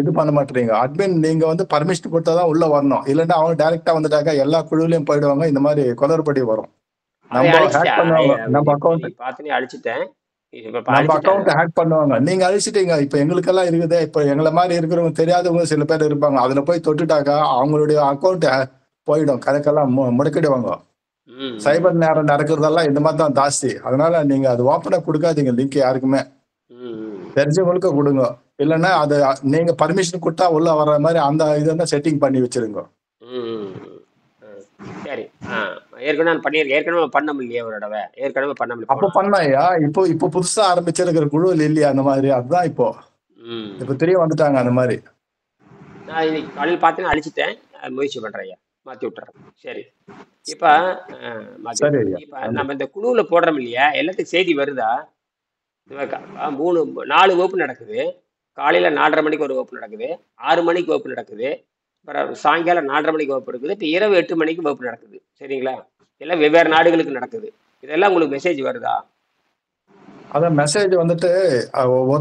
இது பண்ண மாட்டீங்க. அட்மின் நீங்க வந்து பர்மிஷன் கொடுத்தாதான் உள்ள வரணும். இல்லைன்னா அவங்க டைரக்டா வந்துட்டாக்கா எல்லா குழுவிலையும் போயிடுவாங்க. இந்த மாதிரி குளறுபடி வரும். நம்ம ஹேக் பண்ணுவாங்க நம்ம அக்கௌண்ட். நம்ம அக்கௌண்ட் ஹேக் பண்ணுவாங்க. நீங்க அழிச்சிட்டீங்க. இப்ப எங்களுக்கெல்லாம் இருக்குது. இப்ப எங்களை மாதிரி இருக்கிறவங்க தெரியாதவங்க சில பேர் இருப்பாங்க. அதுல போய் தொட்டுட்டாக்கா அவங்களுடைய அக்கௌண்ட் போயிடும். கணக்கெல்லாம் முடக்கிடுவாங்க. சைபர் நேரம் நடக்கிறதெல்லாம் இந்த மாதிரி தான் ஜாஸ்தி. அதனால நீங்க அது ஓப்பனா கொடுக்காதீங்க லிங்க் யாருக்குமே. தெரிஞ்சவங்களுக்கு கொடுங்க. இல்லைன்னா அது நீங்க பர்மிஷன் கொடுத்தா உள்ள வர்ற மாதிரி அந்த இதெல்லாம் செட்டிங் பண்ணி வச்சிருங்க. சரி. ஏற்கனவே பண்ண முடியல ஒரு தடவை. ஏற்கனவே பண்ண முடியல. அப்போ பண்ணாயா? இப்போ புதுசா ஆரம்பிச்சிருக்கிற குழு இல்லையா அந்த மாதிரி? அதுதான் இப்போ தெரிய வந்துட்டாங்க அந்த மாதிரி. நான் இன்னைக்கு காலையில் பார்த்தேன், அழிச்சிட்டேன். முயற்சி பண்றேன், மாத்தி விட்டுறேன். சரி. இப்ப நம்ம இந்த குழுவுல போடுறோம் இல்லையா, எல்லாத்துக்கும் செய்தி வருதா? 4 வகுப்பு நடக்குது. காலையில 4:30 மணிக்கு ஒரு வகுப்பு நடக்குது, 6 மணிக்கு வகுப்பு நடக்குது, அப்புறம் சாயங்காலம் 4:30 மணிக்கு வகுப்பு இருக்குது, இப்ப இரவு 8 மணிக்கு வகுப்பு நடக்குது. சரிங்களா? எல்லாம் வெவ்வேறு நாடுகளுக்கு நடக்குது. இதெல்லாம் உங்களுக்கு மெசேஜ் வருதா? அதான் மெசேஜ் வந்துட்டு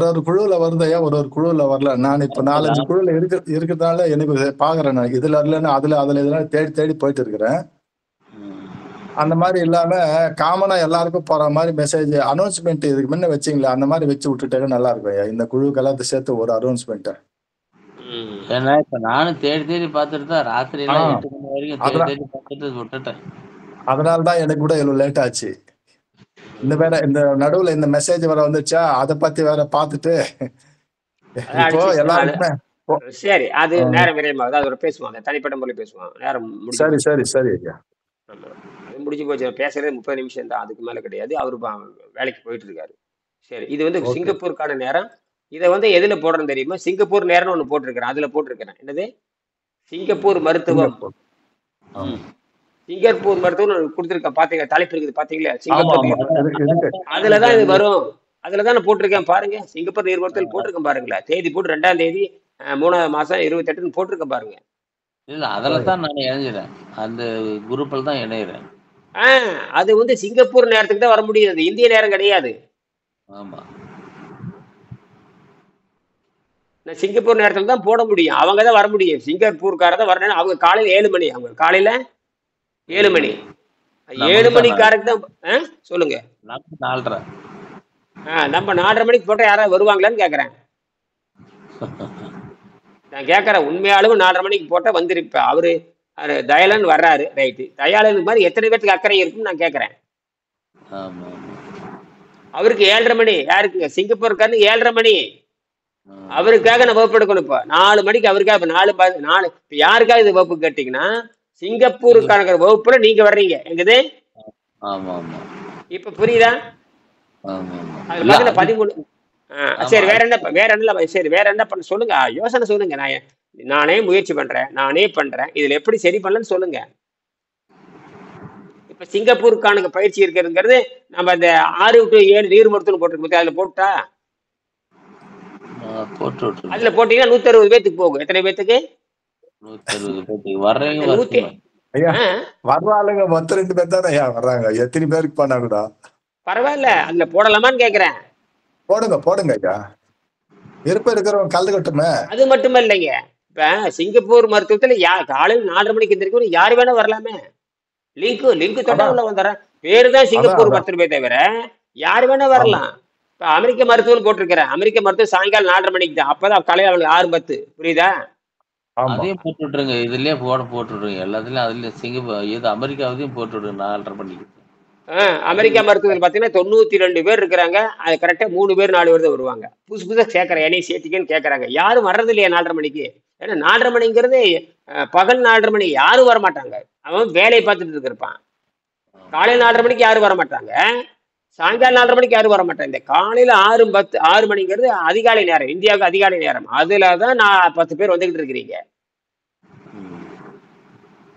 ஒரு குழுவுல வருதையா, ஒரு குழுவுல வரல. நான் இப்ப 4-5 குழுல இருக்கிறதுனால எனக்கு பாக்குறேன். நான் இதுல இல்லைன்னா அதுல இதெல்லாம் தேடி போயிட்டு இருக்கிறேன். அந்த மாதிரி இல்லாம காமனா எல்லாருக்கும் போற மாதிரி மெசேஜ் அனௌன்ஸ்மெண்ட் இதுக்கு முன்ன வச்சிங்களா, அந்த மாதிரி வச்சு விட்டுட்டாக்க நல்லா இருக்கும். இந்த குழுக்கெல்லாம் சேர்த்து ஒரு அனௌன்ஸ்மெண்ட். ஏன்னா இப்ப நானும் தேடி பார்த்துட்டு தான் ராத்திரி 8 மணி வரைக்கும் தேடி பார்த்துட்டு விட்டுட்டேன். அதனாலதான் எனக்கு கூட இவ்வளவு லேட் ஆச்சு. இந்த நடுவுல இந்த மெசேஜ் வர வந்துச்சா, அதை பத்தி வேற பார்த்துட்டு இப்போ எல்லாருக்குமே சரி. அது நேரம் விரைவாக அது பேசுவாங்க, தனிப்பட்ட முறையில் பேசுவாங்க. நேரம் சரி சரி சரி ஐயா. ஆமா, அது முடிஞ்சு போச்சு. பேசுறது 30 நிமிஷம் தான், அதுக்கு மேல கிடையாது. அவரு வேலைக்கு போயிட்டு இருக்காரு. சரி. இது வந்து சிங்கப்பூருக்கான நேரம். இதை வந்து எதுல போடுறேன்னு தெரியுமா? சிங்கப்பூர் நேரம்னு ஒண்ணு போட்டிருக்கிறேன். அதுல போட்டிருக்கிறேன். என்னது? சிங்கப்பூர் மருத்துவம். சிங்கப்பூர் மருத்துவம் கொடுத்துருக்கேன். பாத்தீங்க, தலைப்பு இருக்குது பாத்தீங்களா? சிங்கப்பூர். அதுலதான் இது வரும். அதுலதான் நான் போட்டிருக்கேன் பாருங்க. சிங்கப்பூர் நீர் மருத்துவம் போட்டிருக்கேன் பாருங்களேன். தேதி போட்டு 2ஆம் தேதி 3ஆம் மாசம் 28 போட்டிருக்கேன் பாருங்க. இல்ல அதுல தான் நான் இணைஞ்சிறேன். அந்த குரூப்ல தான் இணையிறேன். அது வந்து சிங்கப்பூர் நேரத்துக்கு தான் வர முடியாது, இந்திய நேரம் கிடையாது. ஆமா. நான் சிங்கப்பூர் நேரத்துல தான் போட முடியும், அவங்க தான் வர முடியும். சிங்கப்பூர்கார தான் வரணும். அவங்க காலையில 7 மணி, அவங்க காலையில 7 மணி. 7 மணிக்காரருக்கு தான். சொல்லுங்க. நம்ம 4:30. நம்ம 4:30 மணிக்கு போட்டா யாராவது வருவாங்களான்னு கேக்குறேன். நான் கேட்கறேன், உண்மையாலும் 4:30 மணிக்கு போட்டா வந்திருப்ப. அவரு தயாளன் வர்றாரு, ரைட்டு. தயாளன் மாதிரி எத்தனை பேருக்கு அக்கறை இருக்குன்னு நான் கேட்கறேன். ஆமா. அவருக்கு 7:30 மணி. யாருக்குங்க? சிங்கப்பூருக்காரனு 7:30 மணி. அவருக்காக நான் வகுப்பு எடுக்கணும். இப்ப 4 மணிக்கு அவருக்காக. இப்ப 4 இப்ப யாருக்காக இது வகுப்பு கேட்டீங்கன்னா, சிங்கப்பூருக்கான வகுப்புல நீங்க வர்றீங்க. எங்குது? ஆமா. இப்ப புரியுதா? ஆமா. அது பாத்தீங்கன்னா 13. சரி, வேற என்ன சரி, வேற என்ன பண்ண சொல்லுங்க, யோசனை சொல்லுங்க. நானே முயற்சி பண்றேன், நானே பண்றேன், இதுல எப்படி சரி பண்ணலன்னு சொல்லுங்க. இப்ப சிங்கப்பூருக்கான பயிற்சி இருக்கிறதுங்கிறது நம்ம அந்த 6 to 7 நீர் மருத்துவம் போட்டிருக்கோம், அதுல போட்டா அதுல போட்டீங்கன்னா 160 பேத்துக்கு போகும். எத்தனை பேத்துக்கு? 160 பேத்துக்கு வர்றவங்க. வர்ற ஆளுங்க மொத்தம் 2 பேர் தானே வர்றாங்க. எத்தனை பேருக்கு பண்ணா கூட பரவாயில்ல, அதுல போடலாமான்னு கேக்குறேன். போடுங்க ஐயா, விருப்பம் இருக்கிறவங்க கலந்துக்கட்டுமே. அது மட்டும் இல்லைங்க, இப்ப சிங்கப்பூர் மருத்துவத்துல காலையில் 4:30 மணிக்கு எந்திரிக்கும் யாரு வேணா வரலாமே. லிங்க் தொட்டா உள்ள வந்துடுறேன். பேருதான் சிங்கப்பூர் மருத்துவமே தவிர யாரு வேணா வரலாம். இப்ப அமெரிக்க மருத்துவம் போட்டிருக்கிறேன். அமெரிக்க மருத்துவம் சாயங்காலம் 4:30 மணிக்கு தான். அப்பதான் காலையில் அவளுக்கு 6:10. புரியுதா? அதையும் போட்டு விட்டுருங்க, இதுலயே போட்டு விட்டுருங்க. எல்லாத்துலயும் அதுல சிங்கப்பூர் இது அமெரிக்காவையும் போட்டு விடுங்க 4:30 மணிக்கு. அமெரிக்கா மருத்துவத்தில் பாத்தீங்கன்னா 92 பேர் இருக்கிறாங்க. அது கரெக்டா 3 பேர் 4 பேர் தான் வருவாங்க. புதுசா கேட்கறேன், என்னையும் சேர்த்திக்கன்னு கேட்கறாங்க. யாரும் வர்றது இல்லையா 4:30 மணிக்கு? ஏன்னா 4:30 மணிங்கிறது பகல் 4:30 மணி. யாரும் வர மாட்டாங்க. அவன் வேலையை பார்த்துட்டு இருப்பான். காலையில் 4:30 மணிக்கு யாரும் வர மாட்டாங்க. சாயங்காலம் 4:30 மணிக்கு யாரும் வர மாட்டாங்க. இந்த காலையில 6 மணிங்கிறது அதிகாலை நேரம், இந்தியாவுக்கு அதிகாலை நேரம். அதுலதான் நான் 10 பேர் வந்துகிட்டு இருக்கிறீங்க.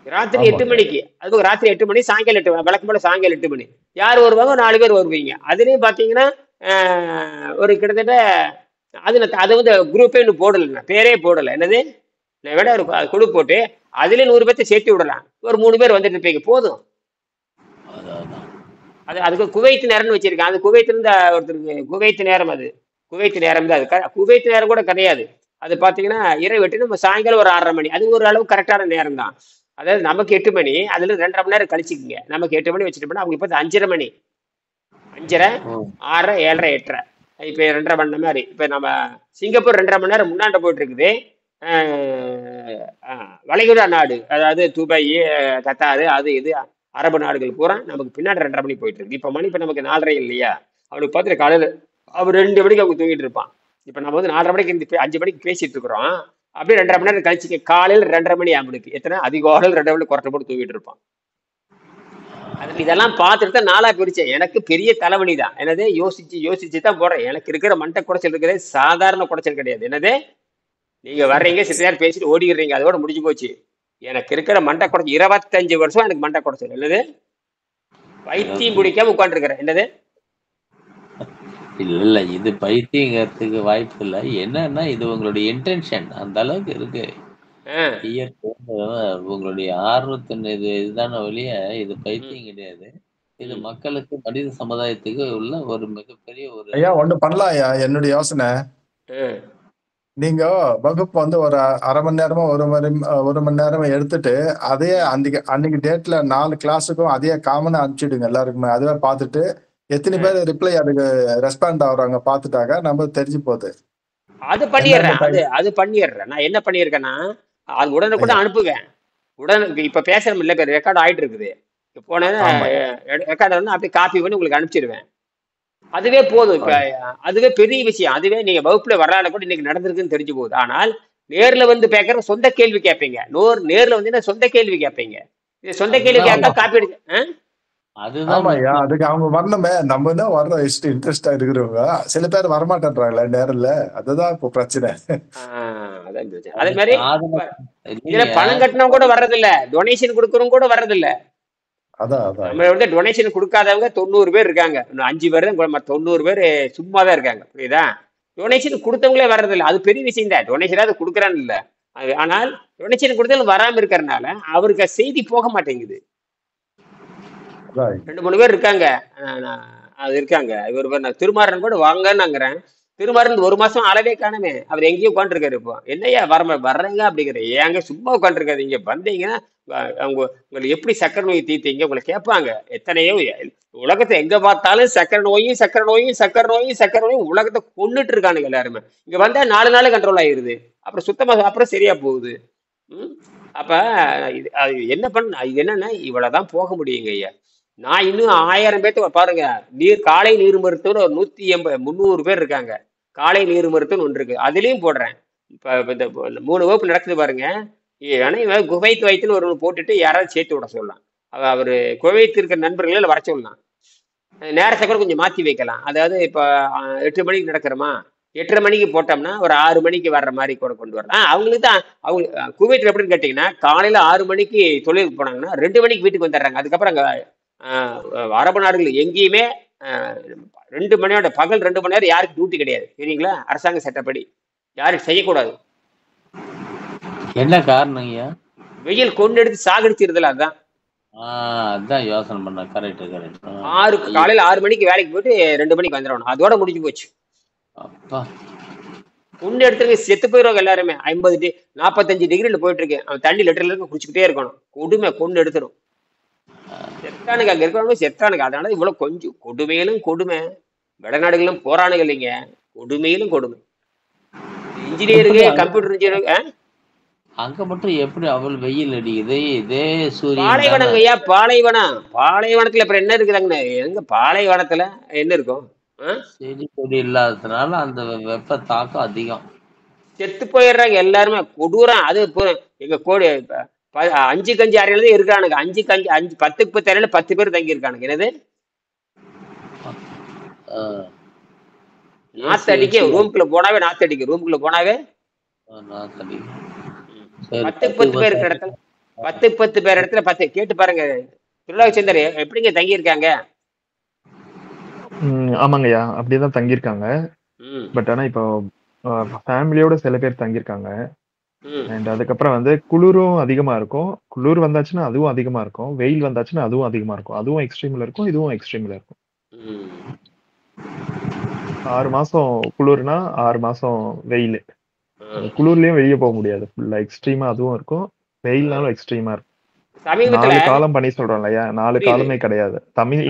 ராத்திரி 8 மணிக்கு, அது ராத்திரி 8 மணி, சாயங்காலம் 8 மணி, வழக்கம் போல சாயங்காலம் 8 மணி. யார் வருவாங்க? 4 பேர் வருவீங்க. அதுலயும் பாத்தீங்கன்னா ஒரு கிட்டத்தட்ட அது வந்து குரூப்பே இன்னும் போடல, பேரே போடல. என்னது, நான் விட ஒரு குழு போட்டு அதுல 100 பேர்த்த சேர்த்து விடலாம். ஒரு 3 பேர் வந்துட்டு இருப்பீங்க, போதும். அதுக்கு குவைத் நேரம்னு வச்சிருக்கேன். அது குவைத்துல இருந்து ஒருத்தருக்கு குவைத் நேரம், அது குவைத் நேரம் தான். அது குவைத் நேரம் கூட கிடையாது. அது பாத்தீங்கன்னா இரவு 8, நம்ம சாயங்காலம் ஒரு 6:30 மணி. அது ஒரு அளவு கரெக்டான நேரம் தான். அதாவது நமக்கு 8 மணி, அதுல 2.5 மணி நேரம் கழிச்சுக்குங்க. நமக்கு 8 மணி வச்சுட்டோம்னா அவங்களுக்கு பார்த்து 5:30 மணி, 5:30, 6:30, 7:30, 8:30. இப்ப 2.5 மணி மாதிரி. இப்ப நம்ம சிங்கப்பூர் 2.5 மணி நேரம் முன்னாண்ட போயிட்டு இருக்குது. வளைகுடா நாடு, அதாவது துபாய், கத்தாரு, அது இது அரபு நாடுகள் பூரா நமக்கு பின்னாடி 2.5 மணி போயிட்டு இருக்கு. இப்ப மணி இப்ப நமக்கு 4:30 இல்லையா? அவனுக்கு பார்த்துட்டு காலையில அவர் 2 மணிக்கு அவங்க தூங்கிட்டு இருப்பான். இப்ப நம்ம வந்து 4:30 மணிக்கு 5 மணிக்கு பேசிட்டு இருக்கிறோம். அப்படியே 2.5 மணி நேரம் கழிச்சு காலையில் 2:30 மணி அவனுக்கு எத்தனை அதிகாலையில் 2 மணி குறைட்ட போட்டு தூங்கிட்டு இருப்பான். அதுக்கு இதெல்லாம் பார்த்துட்டு தான் நாளா பிரிச்சேன். எனக்கு பெரிய தலைவலி தான். என்னது, யோசிச்சு தான் போடுறேன். எனக்கு இருக்கிற மண்டை குடைச்சல் இருக்கிறது சாதாரண குடைச்சல் கிடையாது. என்னது, நீங்க வர்றீங்க, சில நேரம் பேசிட்டு ஓடிடுறீங்க, அதோட முடிஞ்சு போச்சு. எனக்கு இருக்கிற மண்டை குடைச்சல் 25 வருஷம் எனக்கு மண்டை குடைச்சல். என்னது, பைத்தியம் பிடிக்காம உட்காந்துருக்கிறேன். என்னது, இல்ல இது பைத்தியங்கிறதுக்கு வாய்ப்பு இல்லை. என்னன்னா இது உங்களுடைய இன்டென்ஷன் அந்த அளவுக்கு இருக்கு. உங்களுடைய ஆர்வத்தின் இதுதான ஒழிய இது பைத்தியம் கிடையாது. இது மக்களுக்கு, மனித சமுதாயத்துக்கு உள்ள ஒரு மிகப்பெரிய ஒரு ஐயா ஒண்ணு பண்ணலாம் ஐயா. என்னுடைய யோசனை, நீங்க வகுப்பு வந்து ஒரு 1/2 மணி நேரமோ 1 மணி நேரமோ எடுத்துட்டு அதே அன்னைக்கு டேட்ல 4 கிளாஸுக்கும் அதே காமனா அனுப்பிச்சிடுங்க எல்லாருக்குமே. அதுவே பார்த்துட்டு எத்தனை பேர் ரிப்ளை அதுக்கு ரெஸ்பாண்ட் ஆகுறாங்க பார்த்துட்டாங்க, நம்ம தெரிஞ்சு போகுது. அது பண்ணிடுறேன். நான் என்ன பண்ணியிருக்கேன்னா, அது உடனே அனுப்புவேன். இப்ப பேசுறோம் இல்ல, ரெக்கார்ட் ஆயிட்டு இருக்குது. போன ரெக்கார்ட் அப்படியே காப்பி பண்ணி உங்களுக்கு அனுப்பிச்சிடுவேன். அதுவே போதும். இப்ப அதுவே பெரிய விஷயம். அதுவே நீங்க வகுப்புல வரலாறு கூட இன்னைக்கு நடந்திருக்குன்னு தெரிஞ்சு போகுது. ஆனால் நேர்ல வந்து பேக்கிற சொந்த கேள்வி கேட்பீங்க. நேர்ல வந்து சொந்த கேள்வி கேட்பீங்க. சொந்த கேள்வி கேட்க காப்பி அடிச்சு ஆமாய்யா, அதுக்கு அவங்க வரணுமே. நம்ம தான் வர்றோம், இன்ட்ரெஸ்டா இருக்கிறவங்க. சில பேர் வரமாட்டேன்றாங்களே நேரில், அதுதான் இப்போ பிரச்சனை. அதே மாதிரி இதுல பணம் கட்டணம் கூட வர்றதில்ல, டொனேஷன் கொடுக்கறவங்க கூட வர்றதில்ல. நம்ம வந்து டொனேஷன் கொடுக்காதவங்க 90 பேர் இருக்காங்க. 5 பேர் தான், 90 பேர் சும்மா தான் இருக்காங்க. புரியுதா? டொனேஷன் கொடுத்தவங்களே வர்றதில்ல. அது பெரிய விஷயம் தான். டொனேஷனாவது கொடுக்குறான்னு இல்ல, ஆனால் டொனேஷன் கொடுத்தாலும் வராம இருக்கிறதுனால அவருக்கு செய்தி போக மாட்டேங்குது. Right. 2 3 பேர் இருக்காங்க. அது இருக்காங்க. இவர் பேர் நான் திருமாறன் கூட வாங்கன்னாங்கிறேன். திருமாறன் 1 மாசம் அளவே காணுமே. அவர் எங்கேயோ உட்காந்துருக்காரு இப்போ. என்னய்யா வர்றேங்க அப்படிங்கிற. ஏங்க சும்மா உட்காந்துருக்காரு. இங்க வந்தீங்கன்னா அவங்க உங்களுக்கு எப்படி சக்கரை நோய் தீர்த்தீங்க உங்களை கேட்பாங்க. எத்தனையோ உலகத்தை எங்க பார்த்தாலும் சக்கரை நோயும் சக்கரை நோயும் சக்கரை நோயும் சக்கரை நோயும் உலகத்தை கொண்டுட்டு இருக்கானுங்க எல்லாருமே. இங்க வந்தா 4 நாள் கண்ட்ரோல் ஆயிருது. அப்புறம் சுத்தமா அப்புறம் சரியா போகுது. அப்ப அது என்ன பண்ண இது என்னன்னா இவ்வளவுதான் போக முடியுங்க ஐயா. நான் இன்னும் 1000 பேர்த்து பாருங்க. காலை நீர் மருத்துவம் ஒரு 180 300 பேர் இருக்காங்க. காலை நீர் மருத்துவம் ஒன்று இருக்கு. அதுலயும் போடுறேன். இப்ப இந்த 3 வகுப்பு நடக்குது பாருங்க. குவைத் வைத்துன்னு ஒரு போட்டுட்டு யாராவது சேர்த்து விட சொல்லலாம். அவரு குவைத்து இருக்கிற நண்பர்களை வர சொல்லலாம். நேரத்தை கூட கொஞ்சம் மாத்தி வைக்கலாம். அதாவது இப்ப 8 மணிக்கு நடக்கிறோமா, 8:30 மணிக்கு போட்டோம்னா ஒரு 6 மணிக்கு வர்ற மாதிரி கூட கொண்டு வரலாம். அவங்களுக்கு தான் அவங்க குவைத்தில் எப்படின்னு கேட்டீங்கன்னா காலையில 6 மணிக்கு தொழிலுக்கு போனாங்கன்னா 2 மணிக்கு வீட்டுக்கு வந்துடுறாங்க. அதுக்கப்புறம் அங்க அரபு நாடுகள் எங்கேயுமே 2 மணி நேரம் பகல் 2 மணி நேரம் யாருக்கு டியூட்டி கிடையாது. சரிங்களா? அரசாங்க சட்டப்படி யாரும் செய்யக்கூடாது. என்ன காரணம் ஐயா? வெயில் கொண்டு எடுத்து சாகடிச்சிருதுல. அதுதான் அதான் யோசனை பண்ண. Correct correct. காலையில 6 மணிக்கு வேலைக்கு போயிட்டு 2 மணிக்கு வந்துடணும். அதோட முடிஞ்சு போச்சு. அப்பா கொண்டு எடுத்துருங்க செத்து போயிடுவாங்க எல்லாருமே. 45 டிகிரில போயிட்டு இருக்கு. அவன் தண்ணி லிட்டர்ல இருந்து குடிச்சுக்கிட்டே இருக்கணும். கொடுமை கொண்டு எடுத்துரும். செத்தானுங்க அங்க இருக்கிறவங்க செத்தானுங்க. அதனால இவ்வளவு கொஞ்சம் கொடுமையிலும் கொடுமை. வடநாடுகளும் போரானுங்க இல்லைங்க. கொடுமையிலும் கொடுமை. இன்ஜினியருக்கு கம்ப்யூட்டர் இன்ஜினியருக்கு அங்க மட்டும் எப்படி அவ்வளவு வெயில் அடிக்குது? இதே சூரியன் பாலைவனங்க ஐயா. பாலைவனத்துல அப்புறம் என்ன இருக்குதாங்கண்ணே? எங்க பாலைவனத்துல என்ன இருக்கும்? செடி கொடி இல்லாததுனால அந்த வெப்ப தாக்கம் அதிகம். செத்து போயிடுறாங்க எல்லாருமே. கொடூரம். அது எங்க கோடி 5க்கு 5 அறையில இருக்கானுங்க. 5க்கு 5 10க்கு 10 அறையில 10 பேர் தங்கி இருக்கானுங்க. என்னது நாத்தடிக்க ரூம்குள்ள போனாவே நாத்தடிக்க. ரூம்குள்ள போனாவே 10க்கு 10 பேர் இருக்கிற இடத்துல 10க்கு 10 பேர் இடத்துல 10 கேட்டு பாருங்க. திருவிழாச்சந்தர் எப்படிங்க தங்கி இருக்காங்க? ஆமாங்கய்யா, அப்படிதான் தங்கியிருக்காங்க. பட் ஆனா இப்போ ஃபேமிலியோட சில பேர் தங்கியிருக்காங்க. அண்ட் அதுக்கப்புறம் வந்து குளிரும் அதிகமா இருக்கும். குளிர் வந்தாச்சுன்னா அதுவும் அதிகமா இருக்கும். வெயில் வந்தாச்சுன்னா அதுவும் அதிகமா இருக்கும். அதுவும் எக்ஸ்ட்ரீம்ல இருக்கும், இதுவும் எக்ஸ்ட்ரீம்ல இருக்கும். 6 மாசம் குளிர்னா 6 மாசம் வெயில். குளிர்லயும் வெளியே போக முடியாது. ஃபுல்லா எக்ஸ்ட்ரீமா அதுவும் இருக்கும், வெயில்னாலும் எக்ஸ்ட்ரீமா இருக்கும். 4 காலம் பண்ணி சொல்றோம் இல்லையா? 4 காலமே கிடையாது.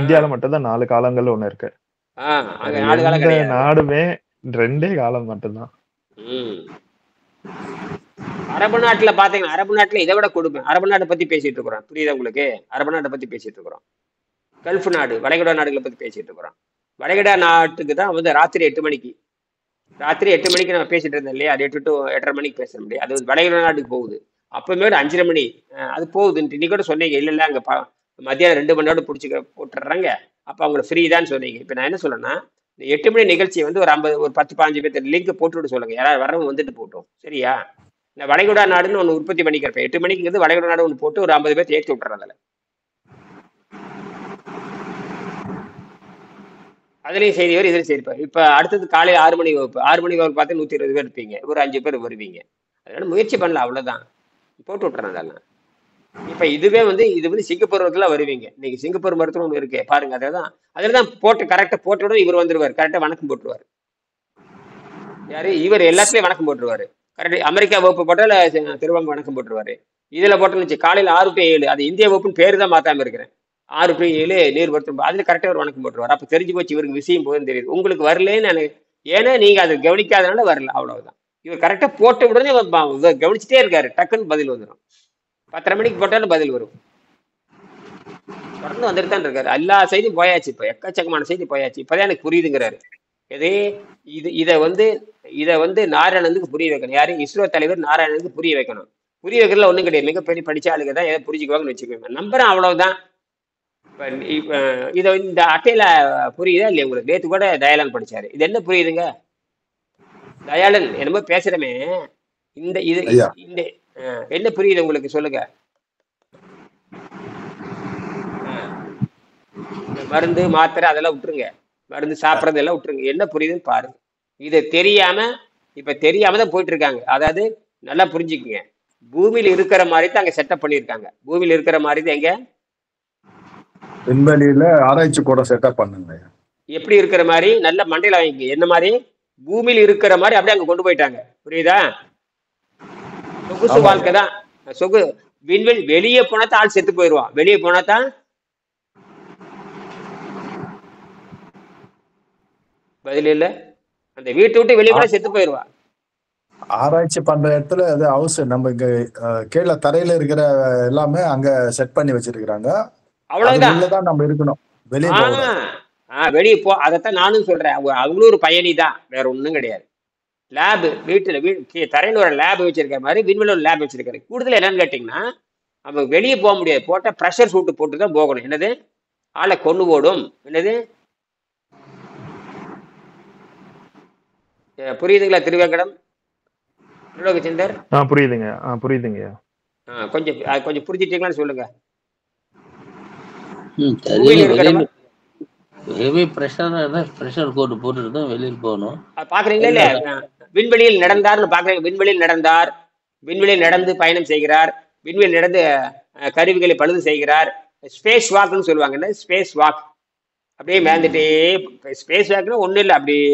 இந்தியால மட்டும் தான் 4 காலங்கள் ஒண்ணு இருக்கு. எந்த நாடுமே 2 காலம் மட்டும்தான். அரபு நாட்டுல பாத்தீங்கன்னா அரபு நாட்டுல இதை விட கொடுமை. அரபு நாட்டை பத்தி பேசிட்டு இருக்கிறோம். புரியுதா உங்களுக்கு? அரபு நாட்டை பத்தி பேசிட்டு இருக்கிறோம். கல்ஃப் நாடு வளைகுடா நாடுகளை பத்தி பேசிட்டு இருக்கிறோம். வளைகுடா நாட்டுக்கு தான் வந்து ராத்திரி 8 மணிக்கு நம்ம பேசிட்டு இருந்தோம் இல்லையா? அது 8 to 8:30 மணிக்கு பேச முடியாது. அது வந்து வளைகுடா நாட்டுக்கு போகுது. அப்பவுமே ஒரு 5:30 மணி அது போகுதுன்ட்டு நீ கூட சொன்னீங்க. இல்ல அங்க மத்தியானம் 2 மணி நேரம் பிடிச்சி போட்டுடுறாங்க. அப்ப அவங்க ஃப்ரீ தான் சொன்னீங்க. இப்ப நான் என்ன சொல்றேன்னா, இந்த 8 மணி நிகழ்ச்சியை வந்து ஒரு 10-15 பேர் லிங்க் போட்டு விட சொல்லுங்க. யாராவது வரவங்க வந்துட்டு போட்டோம். சரியா? இந்த வளைகுடா நாடுன்னு ஒன்று உற்பத்தி பண்ணிக்கிறப்ப 8 மணிக்கு வளைகுடா நாடு ஒன்று போட்டு ஒரு 50 பேர் ஏற்றி விட்டுறதுல அதுலயும் செய்தி வரும், இதுலயும் செய்தி. இப்ப அடுத்தது காலையில் 6 மணி வகுப்பு. 6 மணி வகுப்பு பார்த்து 120 பேர் இருப்பீங்க. ஒரு 5 பேர் வருவீங்க. அதனால முயற்சி பண்ணல, அவ்வளவுதான். போட்டு விட்டுறேன் அதெல்லாம். இப்ப இது வந்து சிங்கப்பூர் வருவீங்க. இன்னைக்கு சிங்கப்பூர் மருத்துவம் ஒன்று இருக்கு பாருங்க. அதுலதான் போட்டு கரெக்டா போட்டு விட இவர் வந்துருவாரு. கரெக்டா வணக்கம் போட்டுருவாரு. யாரு இவர்? எல்லாத்துலயும் வணக்கம் போட்டுருவாரு. கரெக்ட். அமெரிக்கா வகுப்பு போட்டால திருவாங்க வணக்கம் போட்டுருவாரு. இதுல போட்டோன்னு காலையில் 6 to 7. அது இந்திய வகுப்புன்னு பேரு தான் மாத்தாம இருக்கிறேன். 6 to 7 நீர் வருத்தம். அதுல கரெக்டா ஒரு வணக்கம் போட்டுருவாரு. அப்ப தெரிஞ்சு போச்சு இவருக்கு விஷயம் போதுன்னு தெரியுது. உங்களுக்கு வரலன்னு எனக்கு, ஏன்னா நீங்க அதை கவனிக்காதனால வரல, அவ்வளவுதான். இவர் கரெக்டா போட்ட உடனே கவனிச்சுட்டே இருக்காரு. டக்குன்னு பதில் வந்துடும். 10:30 மணிக்கு போட்டாலும் பதில் வரும். தொடர்ந்து வந்துட்டு தான் இருக்காரு. எல்லா செய்தியும் போயாச்சு. இப்ப எக்கச்சக்கமான செய்தி போயாச்சு. இப்பதான் எனக்கு புரியுதுங்கிறாரு. இதை வந்து நாராயணனுக்கு புரிய வைக்கணும். யாரு? இஸ்ரோ தலைவர் நாராயணனுக்கு புரிய வைக்கணும். புரிய வைக்கிறதுல ஒண்ணும் கிடையாது. மிகப்பெரிய படிச்ச ஆளுங்க தான் எதை புரிஞ்சுக்குவாங்கன்னு வச்சுக்கோங்க. நம்புறேன், அவ்வளவுதான். இதை இந்த அட்டையில புரியுதா இல்லையா உங்களுக்கு? நேற்று கூட தயாளன் படிச்சாரு. இது என்ன புரியுதுங்க? தயாளன் என்னமோ பேசுறமே, இந்த என்ன புரியுது உங்களுக்கு? சொல்லுங்க. மருந்து மாத்திரை அதெல்லாம் விட்டுருங்க. மருந்து சாப்பிட்றது எல்லாம் விட்டுருங்க. என்ன புரியுதுன்னு பாருங்க. இதை தெரியாம தான் போயிட்டு இருக்காங்க. அதாவது நல்லா புரிஞ்சுக்குங்க. பூமியில இருக்கிற மாதிரி தான் அங்க செட்டப் பண்ணியிருக்காங்க. பூமியில இருக்கிற மாதிரி தான் எங்க விண்வெளியில ஆராய்ச்சி கூட செட்டப் பண்ணுங்க. எப்படி இருக்கிற மாதிரி நல்ல மண்டையில வாங்கிக்க. என்ன மாதிரி பூமியில இருக்கிற மாதிரி அப்படியே அங்க கொண்டு போயிட்டாங்க. புரியுதா? சொகுசு வாழ்க்கை தான். விண்வெளி வெளியே போனாதான் ஆள் செத்து போயிடுவான். வெளியே போனாதான் பதில் இல்ல. அந்த வீட்டை விட்டு வெளியே போனா செத்து போயிடுவான். ஆராய்ச்சி பண்ற இடத்துல அது ஹவுஸ் நம்ம இங்க கீழே தரையில இருக்கிற எல்லாமே அங்க செட் பண்ணி வச்சிருக்காங்க. அவ்வளவுதான் நம்ம இருக்கணும். வெளியே வெளியே போ. அதைத்தான் நானும் சொல்றேன். அவங்களும் ஒரு பயணி தான், வேற ஒண்ணும் கிடையாது. லேப் வீட்டுல தரையில ஒரு லேப் வச்சிருக்கிற மாதிரி விண்வெளி ஒரு லேப் வச்சிருக்காரு. கூடுதல் என்னன்னு கேட்டீங்கன்னா, நம்ம வெளியே போக முடியாது. போட்டா ப்ரெஷர் சூட்டு போட்டு தான் போகணும். என்னது? ஆளை கொண்டு போடும். என்னது? புரியுதுங்களா திருவேங்கடம்? திருலோகச்சந்தர்? புரியுதுங்க. கொஞ்சம் புரிஞ்சிட்டீங்களான்னு சொல்லுங்க. பாக்குறீங்களா இல்லையா? விண்வெளியில் நடந்தார்னு பாக்குறீங்க. விண்வெளியில் நடந்தார், விண்வெளியில் நடந்து பயணம் செய்கிறார், விண்வெளியில் நடந்து கருவிகளை பழுது செய்கிறார். ஸ்பேஸ் வாக்னு சொல்லுவாங்க. Space walk. அப்படியே மேந்துட்டே. ஸ்பேஸ் வாக்னா ஒன்றும் இல்லை, அப்படியே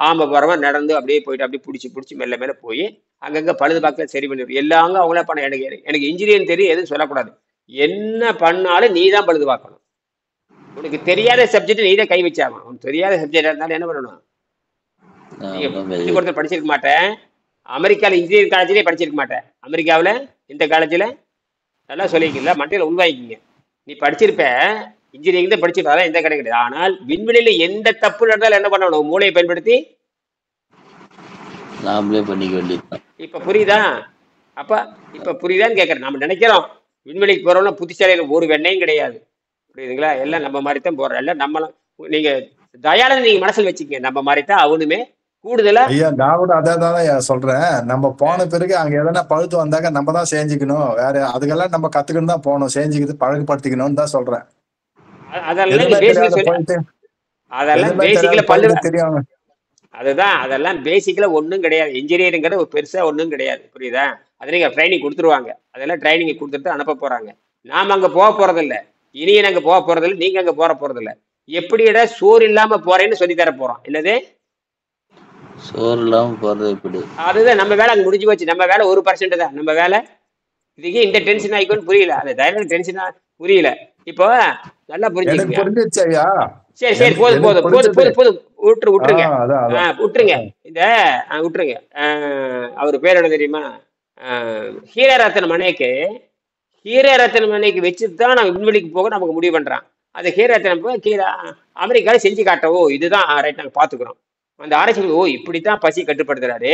ஆமபரமா நடந்து அப்படியே போயிட்டு அப்படியே பிடிச்சி மெல்ல மேல போய் அங்கங்க பழுது பார்க்க சரி பண்ணிடும். எல்லாங்க அவங்களே பண்ண. எனக்கு இன்ஜினியரிங் தெரியும், எதுவும் சொல்லக்கூடாது. என்ன பண்ணாலும் நீ தான் பழுது பார்க்கணும். உனக்கு தெரியாத சப்ஜெக்ட் நீ தான் கை வச்சாகணும். உனக்கு தெரியாத சப்ஜெக்ட் இருந்தாலும் என்ன பண்ணணும்? நீங்க படிச்சிருக்க மாட்டேன். அமெரிக்கால இன்ஜினியரிங் காலேஜ்லயே படிச்சிருக்க மாட்டேன். அமெரிக்காவில் இந்த காலேஜ்ல நல்லா சொல்லிக்கல, மண்டையில உள்வாங்கிக்கிங்க. நீ படிச்சிருப்ப, இன்ஜினியரிங் தான் படிச்சிருப்பாங்க, எந்த கடை கிடையாது. ஆனால் விண்வெளியில எந்த தப்பு நடந்தாலும் என்ன பண்ணணும்? மூளையை பயன்படுத்தி நாமளே பண்ணிக்க வேண்டியது. இப்ப புரியுதா? இப்ப புரியுதான்னு கேட்கறேன். நம்ம நினைக்கிறோம் விண்வெளிக்கு போறோம்னா புத்திசாலியில ஒரு வெண்ணையும் கிடையாது. புரியுதுங்களா? எல்லாம் நம்ம மாதிரி தான் போறோம். எல்லாம் நம்மளும். நீங்க தயானந்த நீங்க மனசில் வச்சுக்கங்க, நம்ம மாதிரி தான் அவனுமே. கூடுதலா ஐயா நான் கூட அதான் சொல்றேன். நம்ம போன பிறகு அங்க எதனா பழுத்து வந்தாக்க நம்ம தான் செஞ்சுக்கணும். வேற அதுக்கெல்லாம் நம்ம கத்துக்கணும் தான் போகணும். செஞ்சுக்கிட்டு பழகுபடுத்திக்கணும்னு தான் சொல்றேன். அதெல்லாம் பேசிக்கல ஒண்ணும் கிடையாது. இன்ஜினியரிங்கிறது ஒரு பெருசா ஒண்ணும் கிடையாது. புரியுதா? அதை நீங்க ட்ரைனிங் கொடுத்துருவாங்க. அதெல்லாம் ட்ரைனிங் கொடுத்துட்டு அனுப்ப போறாங்க. நாம அங்க போக போறதில்ல. இனியே நாங்க போக போறதில்ல, நீங்க அங்க போற போறதில்ல. எப்படிடா சோறு இல்லாம போறேன்னு சொல்லி தர போறோம். என்னது? சோறு இல்லாம போறது எப்படி? அதுதான் நம்ம வேலை அங்க முடிஞ்சு போச்சு. நம்ம வேலை 1% தான் நம்ம வேலை. இதுக்கு இந்த டென்ஷன் ஆயிக்கோன்னு புரியல. அந்த தைரியம் டென்ஷனா புரியல. இப்போ நல்லா புரிஞ்சுக்கங்க. சரி போதும் விட்டுருங்க. இந்த விட்டுருங்க. அவர் பேர் என்ன தெரியுமா? ஹீரரத்ன மனைக்கு வச்சுதான் நான் விண்வெளிக்கு போக நமக்கு முடிவு பண்றான். அந்த ஹீரரத்ன அமெரிக்கால செஞ்சு காட்டவோ, இதுதான் ரைட், நாங்க பாத்துக்கிறோம். அந்த ஆராய்ச்சி இப்படித்தான் பசி கட்டுப்படுத்துறாரு,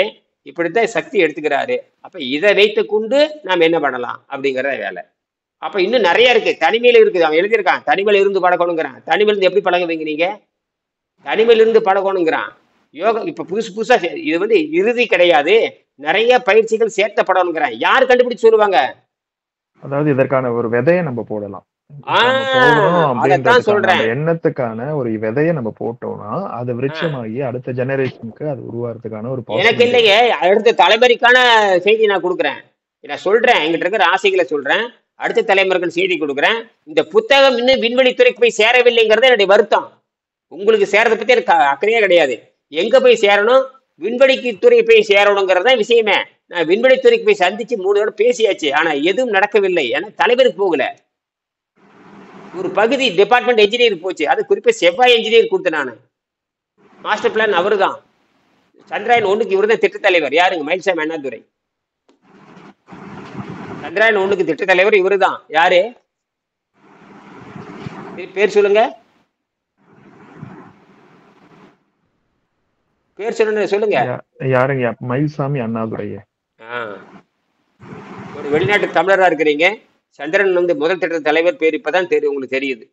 இப்படித்தான் சக்தி எடுத்துக்கிறாரு. அப்ப இதை வைத்து கொண்டு நாம என்ன பண்ணலாம் அப்படிங்கறத வேலை. அப்ப இன்னும் நிறைய இருக்கு. தனிமையில இருக்குது. அவன் எழுதியிருக்கான், தனிமையில இருந்து பழகணுங்கிறான். தனிமையில இருந்து எப்படி பழகுவீங்க நீங்க? தனிமையில இருந்து பழகணுங்கிறான். யோகா இப்ப புதுசா இது இறுதி கிடையாது. நிறைய பயிற்சிகள் சேர்த்தப்படணுங்கிறான். யார் கண்டுபிடிச்சு சொல்லுவாங்க? அதாவது இதற்கான ஒரு விதையை நம்ம போடலாம். எண்ணத்துக்கான ஒரு விதையை நம்ம போட்டோம்னா அது விருட்சமாகி அடுத்த ஜெனரேஷனுக்கு அது உருவாறதுக்கான ஒரு எனக்கு இல்லைங்க, அடுத்த தலைமுறைக்கான செய்தி நான் கொடுக்குறேன். நான் சொல்றேன், எங்கிட்ட இருக்கிற ஆசைகளை சொல்றேன். அடுத்த தலைமுறைக்கு செய்தி கொடுக்குறேன். இந்த புத்தகம் இன்னும் விண்வெளித்துறைக்கு போய் சேரவில்லைங்கிறது என்னுடைய வருத்தம். உங்களுக்கு சேரதை பத்தி எனக்கு அக்கறையே கிடையாது. எங்க போய் சேரணும்? விண்வெளிக்கு துறை போய் சேரணுங்கிறதா விஷயமே. நான் விண்வெளித்துறைக்கு போய் சந்திச்சு 3 தடவை பேசியாச்சு. ஆனா எதுவும் நடக்கவில்லை. ஏன்னா தலைவருக்கு போகல. ஒரு பகுதி டிபார்ட்மெண்ட் என்ஜினியர் போச்சு. அது குறிப்பா செவ்வாய் என்ஜினியர் கொடுத்தேன் நானு. மாஸ்டர் பிளான் அவரு தான். சந்திராயன் 1க்கு இவரு தான் திட்ட தலைவர். யாருங்க? மயில்சாமி அண்ணாதுரை. சந்திராயன் 1க்கு திட்ட தலைவர் இவரு தான். யாரு பேர் சொல்லுங்க? பேர் சொல்லுங்க. யாருங்க? மயில்சாமி அண்ணாதுரை. ஒரு வெளிநாட்டு தமிழரா இருக்கிறீங்க. சந்திரன் முதல் திட்ட தலைவர் பேர் இப்பதான் உங்களுக்கு தெரியுது.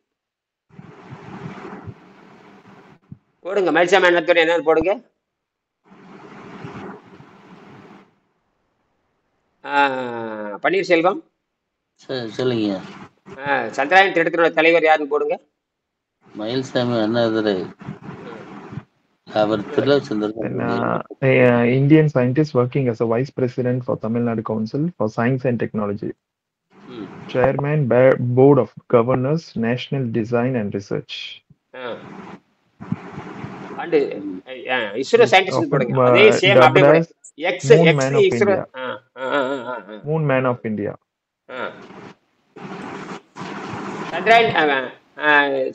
போடுங்க, மயில்சாமி அண்ணாதுரை என்னன்னு போடுங்க. பன்னீர்செல்வம் சொல்லுங்க. சந்திராயன் திட்டத்தினோட தலைவர் யாருன்னு போடுங்க. Mylswamy Annadurai. Indian scientist working as a vice president for Tamil Nadu Council for Science and Technology. Chairman, Board of Governors, National Design and Research. And ISRO scientist போடுங்க. அதே சேம் Dubbed அப்படியே போடுங்க. as Moon Man of ISRO. India. Moon Man of India.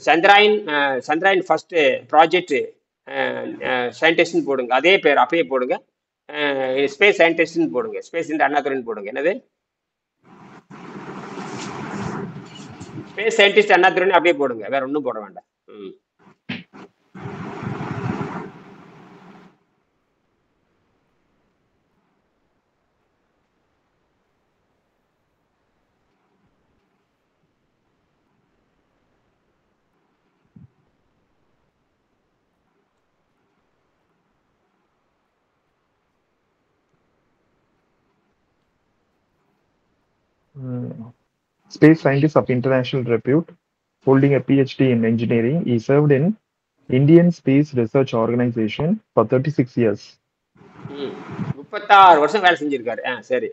Chandrayaan first project சயின்டிஸ்ட்னு போடுங்க. அதே பேர் அப்படியே போடுங்க. ஸ்பேஸ் சயின்டிஸ்ட்னு போடுங்க. ஸ்பேஸ் அண்ணாதுரைன்னு போடுங்க. என்னது ஸ்பேஸ் சயின்டிஸ்ட் அண்ணாதுரைன்னு அப்படியே போடுங்க. வேற ஒன்றும் போட வேண்டாம். Space scientist of international repute, holding a PhD in engineering. He served in Indian Space Research Organization for 36 years. 36 வருஷம் வேலை செஞ்சிருக்காரு. சரி.